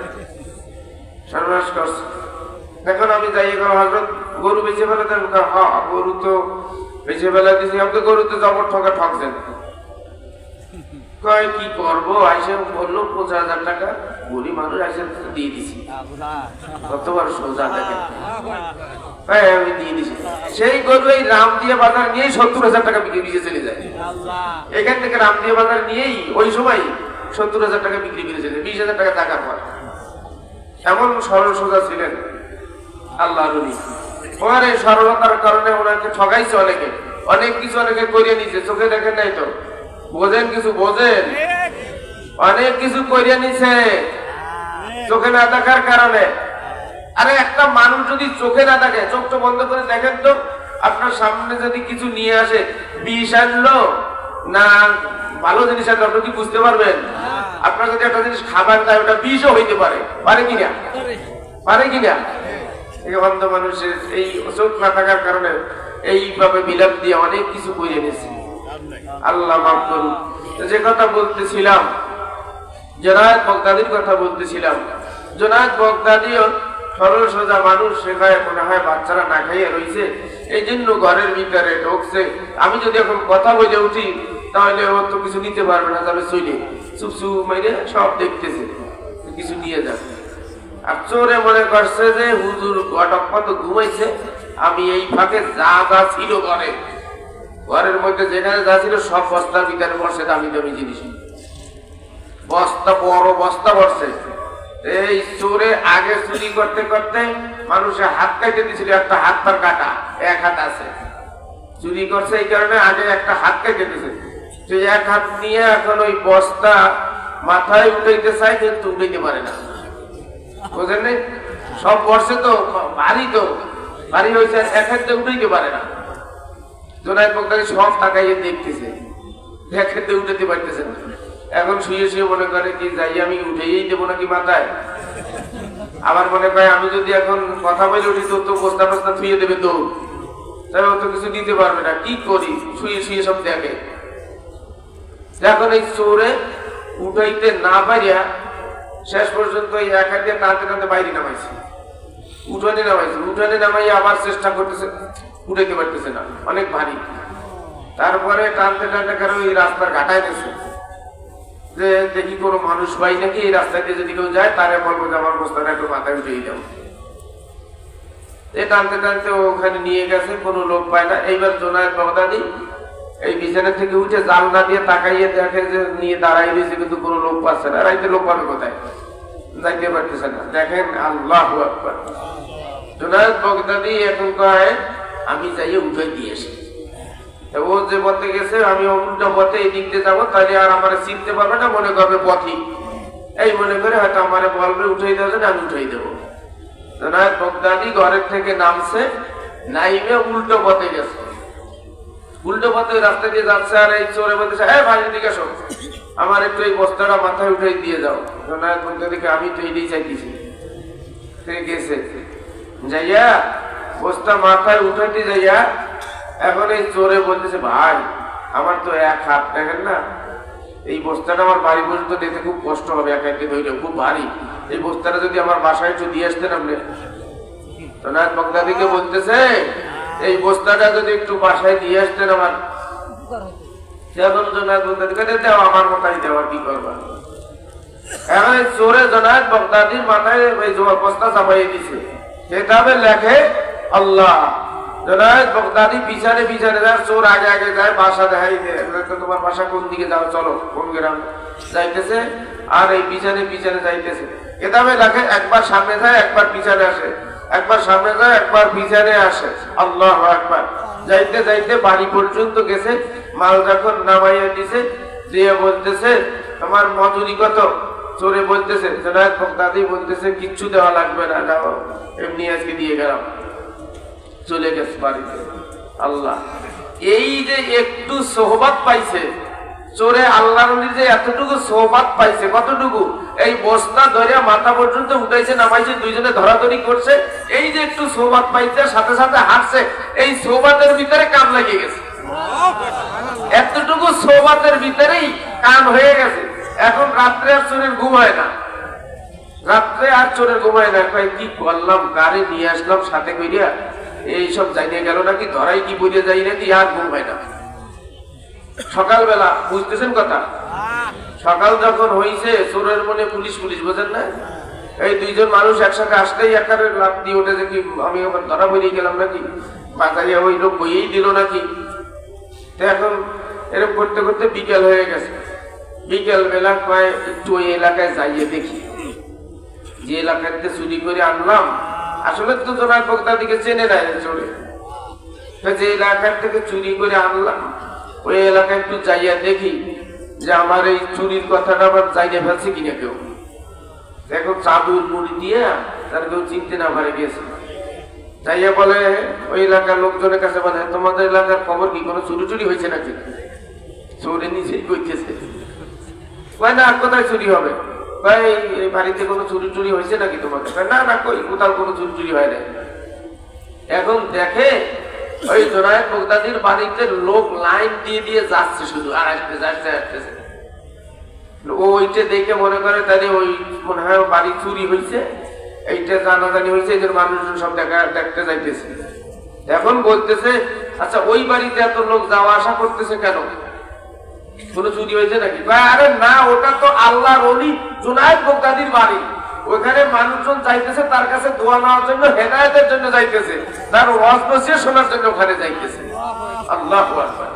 সর্বনাশ করছে। এখন আমি যাই হজরত গরু বেঁচে ফেলে দেন, হ্যাঁ গরু তো বেঁচে ফেলা দিয়েছি, আমাকে গরু তো জবর ঠকা ঠকছেন। কয় কি করবো, আইসে বললো 50,000 টাকা, গরিব মানুষ আইসে দিয়ে দিছি। কতবার সোজা দেখেন, আমি দিয়ে দিছি। সেই গরু এই রামদিয়া বাজার নিয়েই 70,000 টাকা বিক্রি দিয়ে চলে যায়। এখান থেকে রামদিয়া বাজার নিয়েই ওই সময় 70,000 টাকা বিক্রি করে চলে, 20,000 টাকা টাকার পর। এমন সরল সোজা ছিলেন আল্লাহ নবী। ওনার এই সরলতার কারণে ওনাকে ঠকাইছে অনেকে, অনেক কিছু অনেকে করিয়ে নিছে, চোখে দেখেন নাই তো, বোঝেন কিছু, বোঝেন অনেক কিছু করিয়ে নিছে চোখে না দেখার কারণে। আরে একটা মানুষ যদি চোখে না দেখে, চোখটা বন্ধ করে দেখেন তো, আপনার সামনে যদি কিছু নিয়ে আসে, বিষ আনলো না ভালো জিনিস আনলো, আপনি কি বুঝতে পারবেন? আপনার যদি একটা জিনিস খাবার দেয়, ওটা বিষও হইতে পারে, পারে কিনা? পারে কিনা? অন্ধ মানুষের এই চোখ না থাকার কারণে এইভাবে বিলাপ দিয়ে অনেক কিছু করিয়ে নিয়েছে। আল্লাহ মাফ করুন। যে কথা বলতেছিলাম, জুনায়েদ বাগদাদির কথা বলতেছিলাম। জুনায়েদ বাগদাদিও সরল সোজা মানুষ, শেখায় মনে হয় বাচ্চারা না খাইয়ে রয়েছে, এই জন্য ঘরের ভিতরে ঢুকছে। আমি যদি এখন কথা বলে উঠি তাহলে ও তো কিছু নিতে পারবে না, তবে চলে চুপচুপ মেরে সব দেখতেছে, কিছু নিয়ে যাবে। আর চোরে মনে করছে যে হুজুর ঘটক কত ঘুমাইছে, আমি এই ফাঁকে যা যা ছিল ঘরের মধ্যে যেখানে যা ছিল সব বস্তার ভিতরে বসে দামি দামি জিনিস, বস্তা বড় বস্তা বসছে। এই চোরে আগে চুরি করতে করতে মানুষের হাত কাটে দিয়েছিল, একটা হাত তার কাটা, এক হাত আছে, চুরি করছে এই কারণে আগে একটা হাত কেটে দিয়েছে। সেই এক হাত নিয়ে এখন ওই বস্তা মাথায় উঠাইতে চায়, কিন্তু উঠাইতে পারে না, বুঝেন নাই? সব বর্ষে তো ভারী, তো ভারী হয়েছে, এক হাতে উঠাইতে পারে না। জুনায়েদ বাগদাদি সব তাকাইয়ে দেখতেছে, এক হাতে উঠাতে পারতেছে না। এখন শুয়ে শুয়ে মনে করে কি যাই আমি উঠেই দেবো নাকি মাথায়। আবার মনে করে আমি যদি এখন কথা বলে উঠি তো বস্তা বস্তা থুয়ে দেবে, তো তাই ও তো কিছু দিতে পারবে না। কি করি, শুয়ে শুয়ে সব দেখে। এখন এই চোরে উঠাইতে না পারিয়া শেষ পর্যন্ত এই এক হাত দিয়ে টানতে টানতে বাইরে নামাইছে, উঠানে নামাইছে, উঠানে নামাইয়া আবার চেষ্টা করতেছে, উঠাইতে পারতেছে না, অনেক ভারী। তারপরে টানতে টানতে কারণ এই রাস্তার ঘাটায় গেছে, যে দেখি কোনো মানুষ পাই নাকি, এই রাস্তা দিয়ে যদি কেউ যায় তারে বলবো যে আমার বস্তাটা একটু মাথায় উঠিয়ে যাও। টানতে টানতে ওখানে নিয়ে গেছে, কোনো লোক পায় না। এইবার জুনায়েদ বাগদাদি এই বিছানা থেকে উঠে জানলা দিয়ে তাকাইয়ে দেখে যে নিয়ে দাঁড়াই রয়েছে, কিন্তু কোনো লোক পাচ্ছে না। রাইতে লোক পাবে কোথায়, যাইতে পারতেছে না। দেখেন আল্লাহু আকবার। জুনায়েদ বাগদাদি এখন কয় আমি যাইয়ে উঠাই দিয়েছি, ও যে পথে গেছে আমি উল্টা পথে এই দিক দিয়ে যাবো, তাহলে আর আমার চিনতে পারবে না, মনে করবে পথি, এই মনে করে হয়তো আমার বলবে উঠাই দেওয়া যায়, আমি উঠাই দেবো। জুনায়েদ বাগদাদি ঘরের থেকে নামছে, নাইমে উল্টো পথে গেছে, উল্টো পথে রাস্তা দিয়ে যাচ্ছে। আর এই চোরে বলতেছে, হ্যাঁ ভাই এদিকে আসো, আমার একটু এই বস্তাটা মাথায় উঠাই দিয়ে যাও। জুনায়েদ বাগদাদিকে আমি তো এটাই চাইতেছি। গেছে, যাইয়া বস্তা মাথায় উঠাইতে যাইয়া এখন এই চোরে বলতেছে, ভাই আমার তো এক হাত, দেখেন না এই বস্তাটা আমার বাড়ি পর্যন্ত নিতে খুব কষ্ট হবে, এক হাতে ধরে খুব ভারী, এই বস্তাটা যদি আমার বাসায় একটু দিয়ে আসতেন আপনি। জুনায়েদ বাগদাদিকে বলতেছে, এই বস্তাটা যদি একটু বাসায় দিয়ে আসতেন আমার। এখন জুনায়েদ বাগদাদিকে দেওয়া আমার মাথায় দেওয়া, কি করবা। এখন চোরে জুনায়েদ বাগদাদির মাথায় ওই বস্তা চাপাইয়ে দিছে। কিতাবে লেখে আল্লাহ, জুনায়েদ বাগদাদি পিছনে পিছনে যায়, চোর আগে আগে যায়, বাসা দেখাই দেয়, তোমার বাসা কোন দিকে যাও, চলো কোন গ্রাম যাইতেছে, আর এই পিছনে পিছনে যাইতেছে। কিতাবে লেখে একবার সামনে যায়, একবার পিছনে আসে, একবার সামনে যায়, একবার পিছনে আসে। আল্লাহু আকবার। যাইতে যাইতে বাড়ি পর্যন্ত গেছে, মাল যখন নামাইয়া দিছে, দিয়ে বলতেছে তোমার মজুরি কত? চোরে বলতেছে, জুনায়েদ বাগদাদি বলতেছে কিচ্ছু দেওয়া লাগবে না, যাও এমনি আজকে দিয়ে গেলাম, চলে গেছে বাড়িতে। আল্লাহ, এই যে একটু সোহবত পাইছে চোরে, আল্লাহর নবী যে এতটুকু সোহবত পাইছে, কতটুকু, এই বস্তা ধরে মাথা পর্যন্ত উঠাইছে নামাইছে, দুইজনে ধরাধরি করছে, এই যে একটু সোহবত পাইছে, সাথে সাথে হাঁটছে, এই সোহবতের ভিতরে কাম লাগিয়ে গেছে। এতটুকু সোহবতের ভিতরেই কান হয়ে গেছে। এখন রাত্রে আর চোরের ঘুম হয় না, রাত্রে আর চোরের ঘুম হয় না। কি করলাম, গাড়ি নিয়ে আসলাম সাথে কইরা, এইসব জানিয়ে গেল নাকি, ধরাই কি বলে যাই নাকি, আর ঘুম হয় না। সকালবেলা বুঝতেছেন কথা, সকাল যখন হয়েছে চোরের মনে পুলিশ পুলিশ, বোঝেন না? এই দুইজন মানুষ একসাথে আসলেই একারে লাভ দিয়ে ওঠে যে কি আমি আবার ধরা বেরিয়ে গেলাম নাকি, বাজারে ওই লোক বইয়েই দিল নাকি। তো এখন এরকম করতে করতে বিকেল হয়ে গেছে। বিকেল বেলা কয় একটু ওই এলাকায় যাইয়ে দেখি, যে এলাকাতে চুরি করে আনলাম, আসলে তো জোনার বক্তা দিকে চেনে নাই চোরে, যে এলাকার থেকে চুরি করে আনলাম ওই এলাকায় একটু যাইয়া দেখি যে আমার এই চুরির কথাটা আবার যাইয়ে ফেলছে কিনা কেউ। দেখো চাদুর মুড়ি দিয়ে তার কেউ চিনতে না পারে গিয়েছে। যাইয়া বলে ওই এলাকার লোকজনের কাছে, বলে তোমাদের এলাকার খবর কি, কোনো চুরি চুরি হয়েছে নাকি? চোরে নিজেই কইতেছে, না কোথায় চুরি হবে ভাই, এই বাড়িতে কোনো চুরি চুরি হয়েছে নাকি তোমাদের? না না, কই কোথাও কোনো চুরি চুরি হয় না। এখন দেখে ওই জোনায়েত বগদাদির বাড়িতে লোক লাইন দিয়ে দিয়ে যাচ্ছে শুধু, আর আসতেছে। ওইটা দেখে মনে করে তাহলে ওই মনে হয় বাড়ি চুরি হয়েছে, এইটা জানাজানি হয়েছে, এদের মানুষজন সব দেখতে যাইতেছে। এখন বলতেছে আচ্ছা ওই বাড়িতে এত লোক যাওয়া আসা করতেছে কেন, কোনো চুরি হয়েছে নাকি? আরে না, ওটা তো আল্লাহর ওলি জোনায়েত বগদাদির বাড়ি, ওখানে মানুষজন যাইতেছে তার কাছে দোয়া নেওয়ার জন্য, হেদায়েতের জন্য যাইতেছে, তার ওয়াজ নসিহত শোনার জন্য ওখানে যাইতেছে। আল্লাহু আকবার।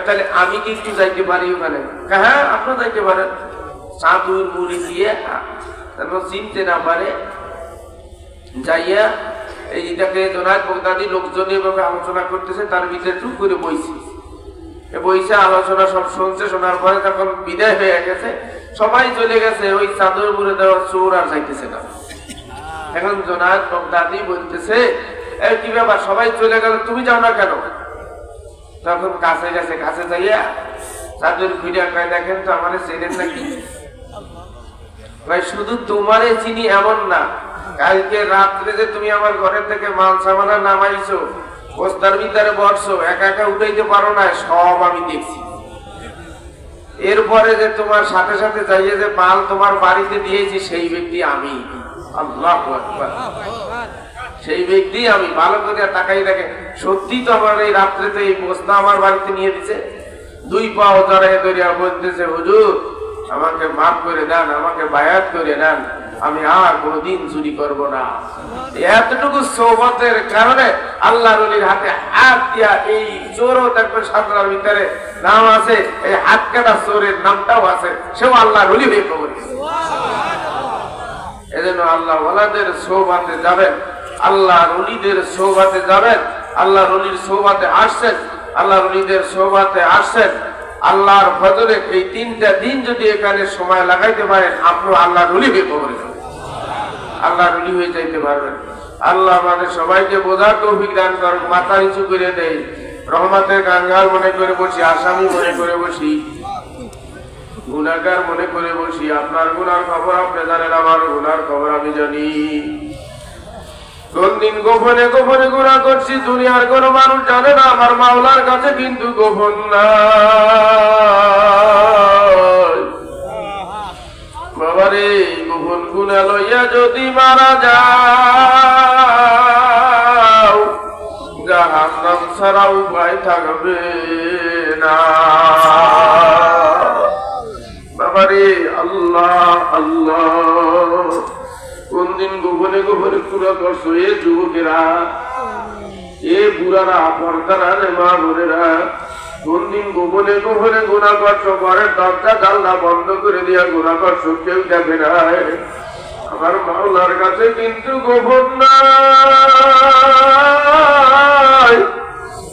তাহলে আমি কি একটু যাইতে পারি ওখানে? হ্যাঁ আপনি যাইতে পারেন। চাদুর মুড়ি দিয়ে তারপর চিনতে না পারে যাইয়া এইটাকে জোনায়েত বগদাদি লোকজন এভাবে আলোচনা করতেছে, তার ভিতরে চুপ করে বইছে। বইসে আলোচনা সব শুনছে, শোনার পরে তখন বিদায় হয়ে গেছে, সবাই চলে গেছে। ওই চাদর মুড়ে দেওয়ার চোর আর যাইতেছে না। এখন জোনায়েত বগদাদি বলতেছে কি ব্যাপার, সবাই চলে গেল, তুমি যাও না কেন? তখন কাছে গেছে, কাছে যাইয়া চাদর ফিরে কয় দেখেন তো আমারে চেনেন নাকি? ভাই শুধু তোমারে চিনি এমন না, কালকে রাত্রে যে তুমি আমার ঘরের থেকে মাল সামানা নামাইছো, বস্তার ভিতরে বসছো, একা একা উঠাইতে পারো না, সব আমি দেখছি। এরপরে যে তোমার সাথে সাথে যাইয়ে যে মাল তোমার বাড়িতে দিয়েছি, সেই ব্যক্তি আমি। আল্লাহু আকবার। সেই ব্যক্তি আমি। ভালো করে তাকাই দেখে, সত্যি তো আমার এই রাত্রেতে এই বস্তা আমার বাড়িতে নিয়ে দিছে। দুই পাও জড়াই ধরিয়া বলতেছে হুজুর আমাকে মাফ করে দেন, আমাকে বায়াত করে দেন, আমি আর কোনদিন চুরি করব না। এতটুকু সোহবতের কারণে আল্লাহর ওলির হাতে হাত দিয়া এই চোরও দেখবেন সাতটার ভিতরে নাম আছে, এই হাত কাটা চোরের নামটাও আছে, সেও আল্লাহর ওলি হয়ে কবর। এজন্য আল্লাহ ওয়ালাদের সোহবতে যাবেন, আল্লাহর ওলিদের সোহবতে যাবেন। আল্লাহর ওলির সোহবতে আসছেন, আল্লাহর ওলিদের সোহবতে আসছেন, আল্লাহর ফজরে এই 3টা দিন যদি এখানে সময় লাগাইতে পারেন, আপনি আল্লাহর ওলি হয়ে কবরে যাবেন, আল্লাহর ওলি হয়ে যাইতে পারবেন। আল্লাহ আমাদের সবাইকে বোঝার তৌফিক দান করেন। মাথা নিচু করে দেয়, রহমতের কাঙ্গাল মনে করে বসি, আসামি মনে করে বসি, গুনাহগার মনে করে বসি। আপনার গুনার খবর আপনি জানেন, আমার গুনার খবর আমি জানি। কোন দিন গোপনে গোপনে গুনাহ করছি, দুনিয়ার কোন মানুষ জানে না, আমার মাওলার কাছে কিন্তু গোপন না। বাবারে গোপন গুনাহ লইয়া যদি মারা যাও, জাহান্নাম ছাড়া উপায় থাকবে না। বাবারে আল্লাহ আল্লাহ, কোন দিন গোপনে গোপনে পুরা করছো এ যুবকেরা, এ বুড়ারা, পর্দারা, রে মা বোনেরা, কোন দিন গোপনে গোপনে গুনাহ করছো, ঘরের দরজা জানলা বন্ধ করে দিয়া গুনাহ করছো, কেউ দেখে নাই। আমার মাওলার কাছে কিন্তু গোপন নাই।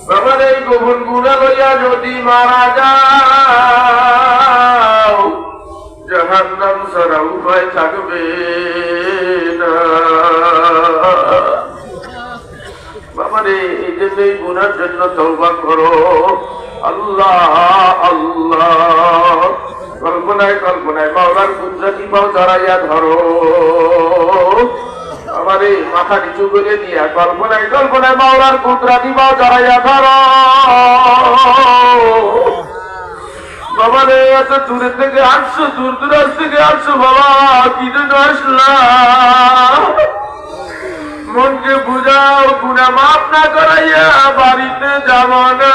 বাবার এই গোপন গুনাহ লইয়া যদি মারা যাও, জাহান্নাম ছাড়া উপায় থাকবে না। বাবারে এই জন্য এই গুনার জন্য তওবা করো। আল্লাহ আল্লাহ, কল্পনায় কল্পনায় মাওলার কুদরতি পাও ধরাইয়া ধরো। আমার বাবারে মাথা নিচু করে দিয়া কল্পনায় কল্পনায় মাওলার কুদরতি বাও জড়াইয়া ধরো। বাবারে এত দূরে থেকে আসছো, দূর দূরাজ থেকে আসছো বাবা, কি জন্য আসলাম? মনকে বুঝাও, গুনাহ মাফ না করাইয়া বাড়িতে যাব না।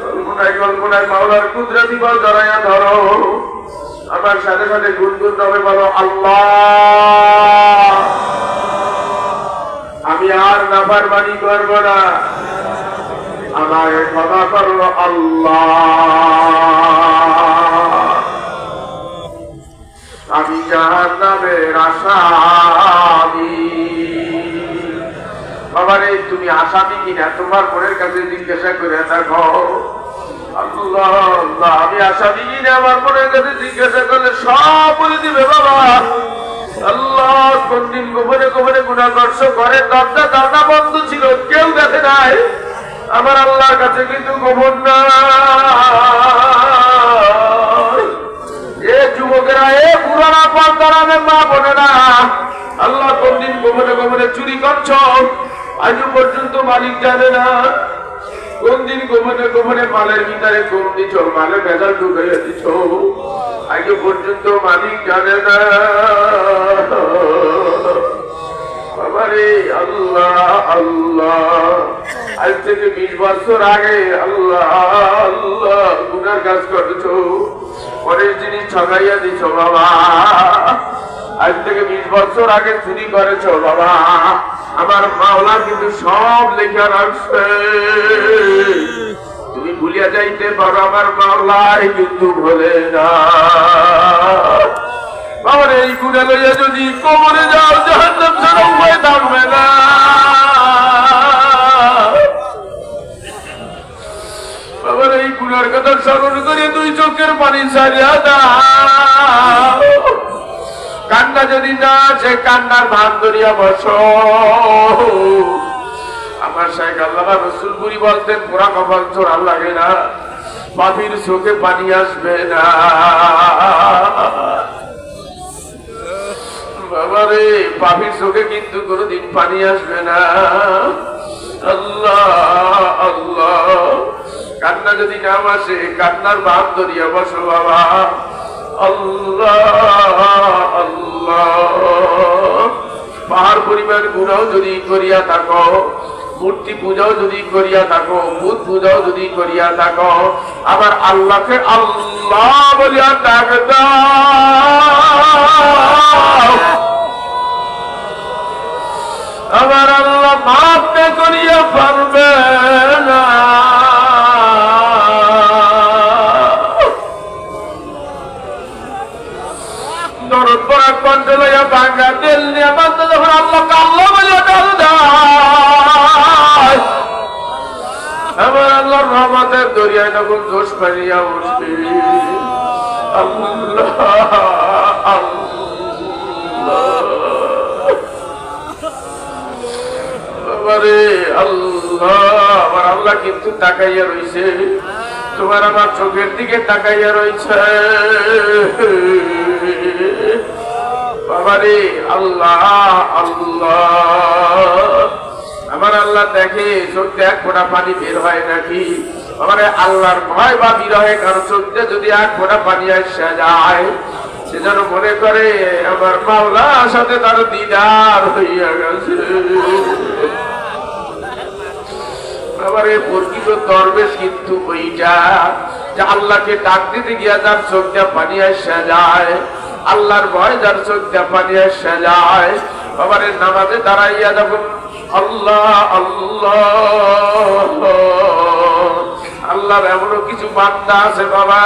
কল্পনায় কল্পনায় মাওলার কুদরতি বাও জড়াইয়া ধরো। আমার সাথে সাথে গুনগুন নামে বলো, আল্লাহ আমি আর নাফরমানি করব না, আমাকে ক্ষমা করো আল্লাহ। আমি জাহান্নামের আসামি। বাবারে তুমি আসামি কিনা তোমার বোনের কাছে জিজ্ঞাসা করে থাকো। আল্লাহ আল্লাহ আমি আসামি কিনা আমার বোনের কাছে জিজ্ঞাসা করলে সব বলে দিবে বাবা। আল্লাহ কোন দিন গোপনে গোপনে গুনাহ করছো, ঘরের দরজা জানালা বন্ধ ছিল, কেউ দেখে নাই। আমার আল্লাহর কাছে কিন্তু গোপন না। এ যুবকেরা, এ পুরানা পর্দার মা বোনেরা, আল্লাহ কোন দিন গোপনে গোপনে চুরি করছো আজও পর্যন্ত মালিক জানে না। কোন দিন গোপনে গোপনে মালের ভিতরে কম দিছ, মালে ভেজাল ঢুকাইয়া দিছ, আজও পর্যন্ত মালিক জানে না। বাবারে আল্লাহ আল্লাহ, আজ থেকে 20 বছর আগে আল্লাহ আল্লাহ গুনার কাজ করেছো, পরের জিনিস ঠকাইয়া দিছ বাবা। আজ থেকে 20 বছর আগে চুরি করেছো বাবা। আমার মাওলা কিন্তু সব লেখা রাখছে। তুমি ভুলিয়া যাইতে পারো, আমার মাওলাই কিন্তু ভোলে না। বাবার এই গুণে লইয়া যদি কবরে যাও, জাহান্নাম ছাড়া উপায় থাকবে না। বাবার এই গুণের কথা স্মরণ করে 2 চোখের পানি ছাড়িয়া দাও। কান্না যদি না সে কান্নার ভান ধরিয়া বসো। আমার শাইখ আল্লামা রসুলপুরি বলতেন, পোড়া কপাল চোরা লাগে না, পাপির চোখে পানি আসবে না। বাবারে পাপির চোখে কিন্তু কোনদিন পানি আসবে না। আল্লাহ আল্লাহ, কান্না যদি নাম আসে কান্নার ভাব ধরিয়া বসো বাবা। আল্লাহ আল্লাহ, পাহাড় পরিমাণ গুনাহ যদি করিয়া থাকো, মূর্তি পূজাও যদি করিয়া থাকো, ভূত পূজাও যদি করিয়া থাকো, আমার আল্লাহকে আল্লাহ বলিয়া ডাক দাও। আমার আল্লাহ মাফ করিয়া পারবে না। দরদ পড়া কণ্ঠ লইয়া ভাঙ্গা তেল নিয়ে বান্ধব যখন আল্লাহকে আল্লাহ বলিয়া ডাক দাও, আমার আল্লাহর রহমতের দরিয়ায় তখন জোশ পাইয়া উঠবে। আল্লাহ আল্লাহ, আমার আল্লাহ কিন্তু তাকাইয়া রইছে, তোমার আমার চোখের দিকে তাকাইয়া রইছে। বাবারে আল্লাহ আল্লাহ, আমার আল্লাহ দেখে চোখ দিয়ে 1 ফোঁটা পানি বের হয় নাকি। আমার আল্লাহর ভয় বা বিরহে কারো চোখ দিয়ে যদি 1 ফোঁটা পানি আসা যায়, সে যেন মনে করে আমার মাওলার সাথে তার দিদার হইয়া গেছে। বাবারে প্রকৃত দরবেশ কিন্তু ওইটা, যে আল্লাহকে ডাক দিতে গিয়া যার চোখ দিয়ে পানি আসা যায়, আল্লাহর ভয় যার চোখ দিয়ে পানি আসা যায়। বাবারে নামাজে দাঁড়াইয়া যখন আল্লাহ আল্লাহ, আল্লাহর এমনও কিছু বান্দা আছে বাবা,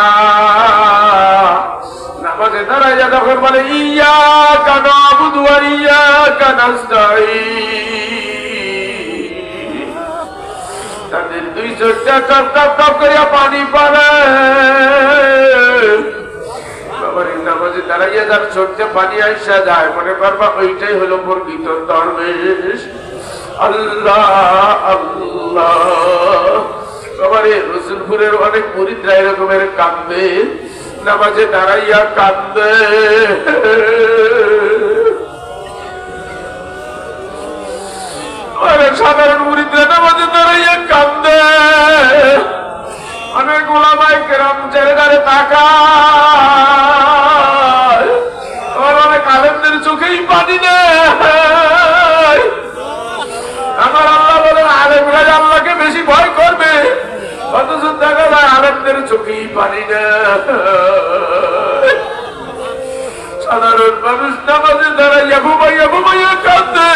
নামাজে দাঁড়াইয়া যখন বলে ইয়্যাকা না'বুদু ওয়া ইয়্যাকা নাস্তাঈন, তাদের 2 চোখটা টপ টপ টপ করিয়া পানি পড়ে। বাবার নামাজে দাঁড়াইয়া যার চোখে পানি আইসা যায়, মনে করবা ওইটাই হলো প্রকৃত দরবেশ। আল্লাহ আল্লাহ, বাবারে রসুলপুরের অনেক মুরিদরা এরকমের কাঁদবে, নামাজে দাঁড়াইয়া কান্দে। সাধারণ মুরিদরা নামাজে দাঁড়াইয়া কান্দে। অনেক ওলামায়ে কেরাম চেহারায় তাকায়, অনেক আলেমদের চোখেই পানি নেই। আমার আল্লাহ বলেন আলেমরা আল্লাহকে বেশি ভয় করবে, অথচ দেখা যায় আলেমদের চোখেই পানি নেই। সাধারণ মানুষ নামাজে দাঁড়াইয়া ঘুমাইয়া ঘুমাইয়া কান্দে।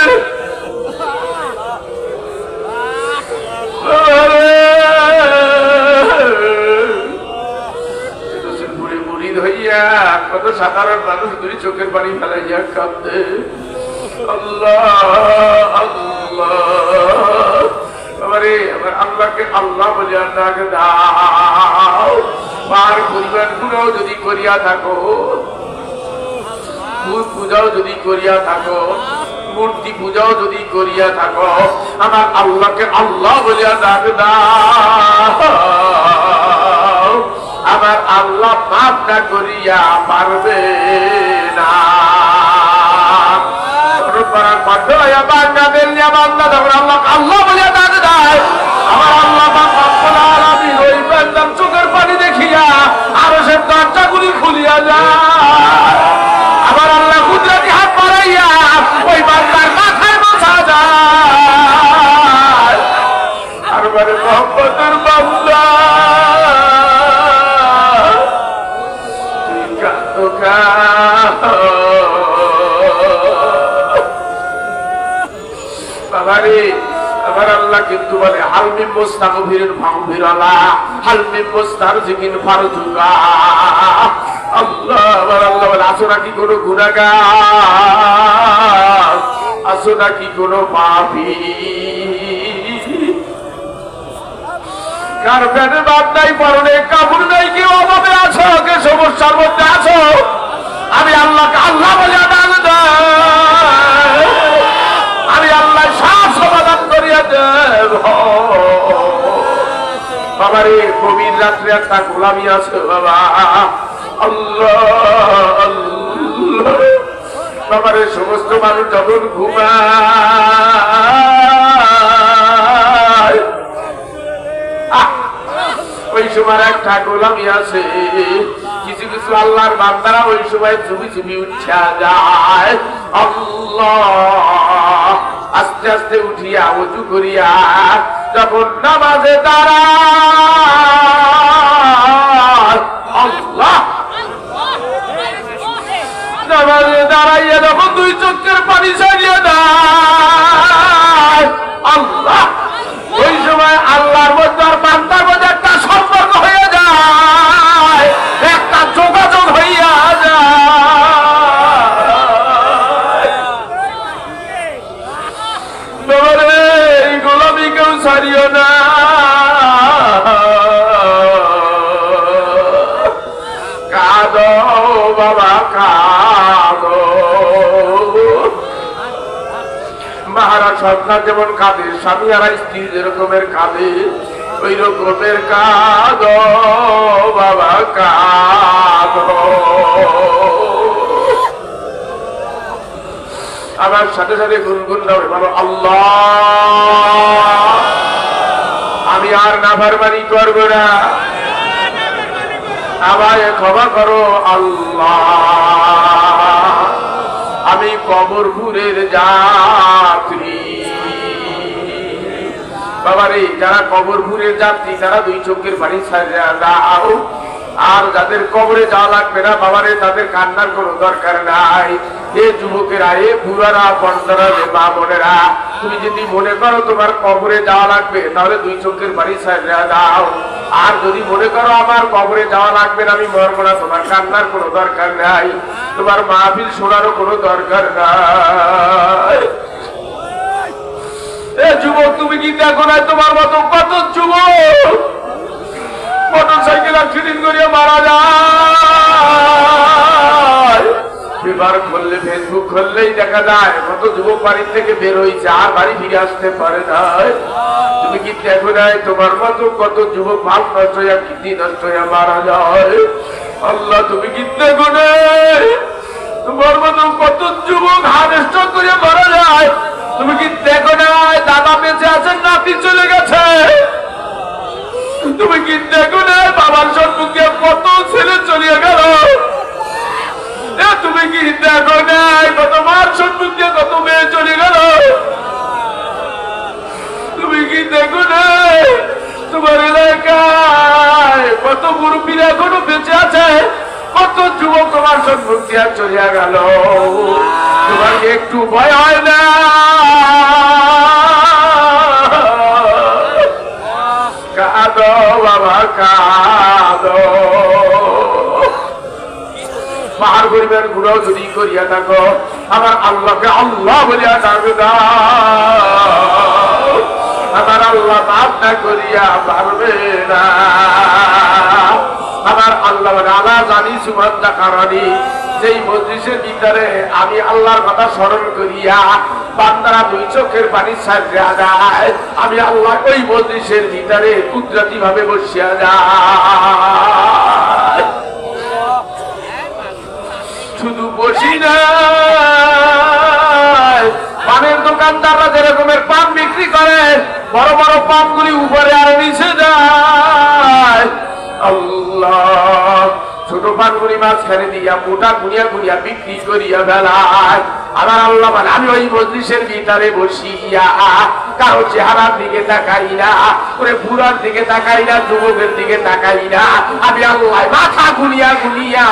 কত সাধারণ মানুষ দুই চোখের পানি ফেলাইয়া কাঁদে। আল্লাহ আল্লাহ, আমার আল্লাহকে আল্লাহ বলিয়া ডাক দাও। পার পরিবার গুলো যদি করিয়া থাকো, ভূত পূজাও যদি করিয়া থাকো, মূর্তি পূজাও যদি করিয়া থাকো, আমার আল্লাহকে আল্লাহ বলিয়া ডাক দাও। আমার আল্লাহ মাফ না করিয়া পারবে না। আল্লাহ বলিয়া ডাক দেয়, আমার আল্লাহ চোখের পানি দেখিয়া আরো সে দরজাগুলি খুলিয়া যায়। আমার আল্লাহ কুদরতি হাত বাড়াইয়া ওই বান্দার মাথায় বসা যায়। আর মানে মোহাম্মদের বান্দা বাবারে, আমার আল্লাহ কিন্তু বলে হালমি মোস্তাগফিরুন ফাগফিরাল্লাহ, হালমি মুস্তারজিকিন ফারজুকা। আল্লাহ আমার আল্লাহ বলে আসো নাকি কোনো গুনাহগার, আসো নাকি কোনো পাপী, কার পেটে বাদ নাই, পরনে কাপড় নাই, কেউ অভাবে আছো, কে সমস্যার মধ্যে আছো, আমি আল্লাহকে আল্লাহ বলে ডাক দেই। আমি আল্লাহ সব সমাধান করিয়া দেব। বাবারে গভীর রাত্রে একটা গোলামি আছে বাবা, আল্লাহ আল্লাহ। বাবারে সমস্ত মানুষ যখন ঘুমায়, ওই সময় একটা গোলামি আছে। কিছু কিছু আল্লাহর বান্দারা ওই সময় চুপি চুপি উঠা যায়। আল্লাহ আস্তে আস্তে উঠিয়া ওযু করিয়া যখন নামাজে দাঁড়ায়, আল্লাহ নামাজে দাঁড়াইয়া যখন দুই চোখের পানি ছাড়িয়ে দেয়, আল্লাহ ওই সময় আল্লাহর মধ্যে আর বান্দার মধ্যে একটা সম্পর্ক হয়ে যায়, একটা যোগাযোগ হইয়া যায়। এই গোলামি কেউ ছাড়িও না। কাঁদো বাবা কাঁদো। মাহারা সন্তান যেমন কাঁদে, স্বামী আর স্ত্রী যেরকমের কাঁদে, ওই রকমের কাঁদো বাবা কাঁদো। আমার সাথে সাথে গুনগুন দাও বলো, আল্লাহ আমি আর নাফরমানি করব না, আমায় ক্ষমা করো আল্লাহ। আমি কবরপুরের যাত্রী। বাবারে যারা কবরপুরের যাত্রী তারা দুই চোখের পানি ছাড়িয়া দাও। আর যাদের কবরে যাওয়া লাগবে না বাবারে, তাদের কান্নার কোনো দরকার নাই। এ যুবকেরা, এ বুড়ারা, বন্ধারা, মা বোনেরা, তুমি যদি মনে করো তোমার কবরে যাওয়া লাগবে তাহলে দুই চোখের পানি ছাড়িয়া দাও। আর যদি মনে করো আমার কবরে যাওয়া লাগবে না, আমি মরবো না, তোমার কান্নার কোনো দরকার নাই, তোমার মাহফিল শোনারও কোনো দরকার নাই। এ যুবক, তুমি কি দেখো না তোমার মতো কত যুবক মোটর সাইকেল অ্যাক্সিডেন্ট করিয়া মারা যায়। পেপার খুললে, ফেসবুক খুললেই দেখা যায় কত যুবক বাড়ি থেকে বের হয়েছে আর বাড়ি ফিরে আসতে পারে না। তুমি কি দেখো নাই তোমার মতো কত যুবক ভাব নষ্ট হইয়া, কীর্তি নষ্ট হইয়া মারা যায়। আল্লাহ তুমি কি দেখো না তোমার মতো কত যুবক হার্ট করে মারা যায়? তুমি কি দেখো না দাদা বেঁচে আছেন, নাতি চলে গেছে? তুমি কি দেখো না বাবার সম্মুখে কত ছেলে চলে গেল? তুমি কি দেখো না কত মার সম্মুখে কত মেয়ে চলে গেল? তুমি কি দেখো না তোমার এলাকায় কত মুরব্বীরা এখনো বেঁচে আছে, কত যুবক তোমার সম্মুখ দিয়া চলিয়া গেল? তোমার কি একটু ভয় হয় না? কাঁদো বাবা কাঁদো। পাহাড় গরিবের গুণাও যদি করিয়া থাকো, আমার আল্লাহকে আল্লাহ বলিয়া ডাকো দাও। আমার আল্লাহ মাফ না করিয়া পারবে না। আমার আল্লাহ আল্লাহ জানি সুমান্তা কারণী যেই মজলিসের ভিতরে আমি আল্লাহর কথা স্মরণ করিয়া বান্দারা দুই চোখের পানি ছাড়িয়া যায়, আমি আল্লাহ ওই মজলিসের ভিতরে কুদরতি ভাবে বসিয়া যায়। শুধু বসি না, পানের দোকানদাররা যেরকমের পান বিক্রি করে, বড় বড় পানগুলি উপরে আর নিচে যায়। আল্লাহ ছোট পানগুলি মাঝখানে দিয়া মোটা গুনিয়া গুনিয়া বিক্রি করিয়া ফেলায়। আমার আল্লাহ মানে আমি ওই মজলিসের ভিতরে বসিয়া কারো চেহারার দিকে তাকাই না, ওরে বুড়ার দিকে তাকাই না, যুবকের দিকে তাকাই না। আমি আল্লাহ মাথা গুনিয়া গুনিয়া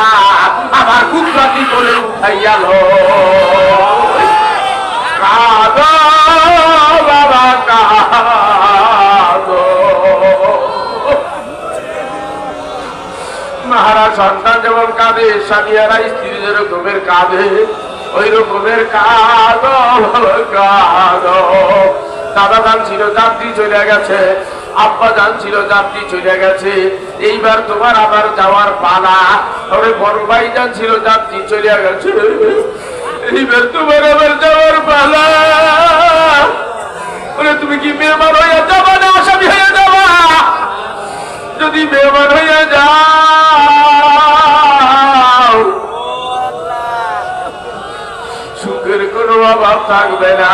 আমার কুদরতি বলে উঠাইয়া লো। কাঁদো বাবা কাঁদো। মাহারা সন্তান যেমন কাঁদে, স্বামীরা স্ত্রী যেরকমের কাঁদে, ওই রকমের কাঁদো কাঁদো। দাদা যান ছিল যাত্রী চলে গেছে, আব্বা যান ছিল যাত্রী চলে গেছে, এইবার তোমার আবার যাওয়ার পালা। ওরে বড় ভাই যান ছিল যাত্রী চলে গেছে, এইবার তোমার আবার যাওয়ার পালা। ওরে তুমি কি মেহমান হইয়া যাবা না আসামি হইয়া যাবা? যদি মেহমান হইয়া যাও সুখের কোনো অভাব থাকবে না।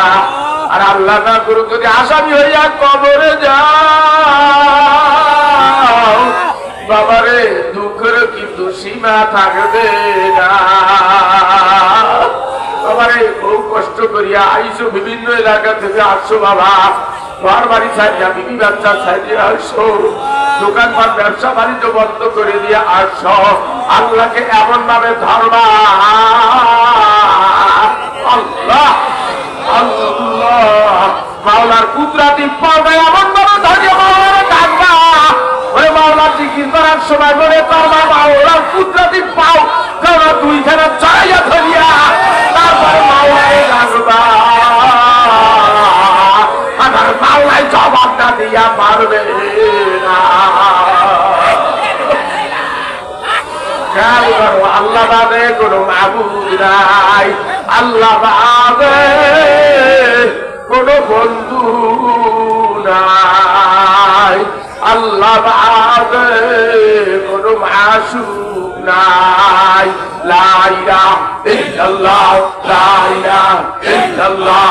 আর আল্লাহ না করুক যদি আসামি হইয়া কবরে যাও, বাবারে দুঃখের কিন্তু সীমা থাকবে না। বাবারে বহু কষ্ট করিয়া আইসো, বিভিন্ন এলাকা থেকে আসছো বাবা, ঘর বাড়ি ছাড়িয়া বিবি বাচ্চা ছাড়িয়ে আসছো, দোকানপাট ব্যবসা বাণিজ্য বন্ধ করে দিয়ে আসছো। আল্লাহকে এমন ভাবে ধরবা, আল্লাহ আল্লাহ মাওলার কুদরতি পাবে এমন ভাবে ধরিয়ে মাওলার ডাকবা। ওই মাওলার জিকির করার সময় মনে করবা মাওলার কুদরতি পাও, কারণ দুইখানে চড়াইয়া ধরিয়া তারপরে মাওলাকে ডাকবা। আমার মাওলায় জবাবটা দিয়া পারবে না। খেয়াল করো, আল্লাহ বাদে কোনো মাবুদ নাই, আল্লাহ বাদে কোনো বন্ধু নাই, আল্লাহ বাদে কোনো মাসুক নাই। লা ইলাহা ইল্লাল্লাহ, লা ইলাহা ইল্লাল্লাহ।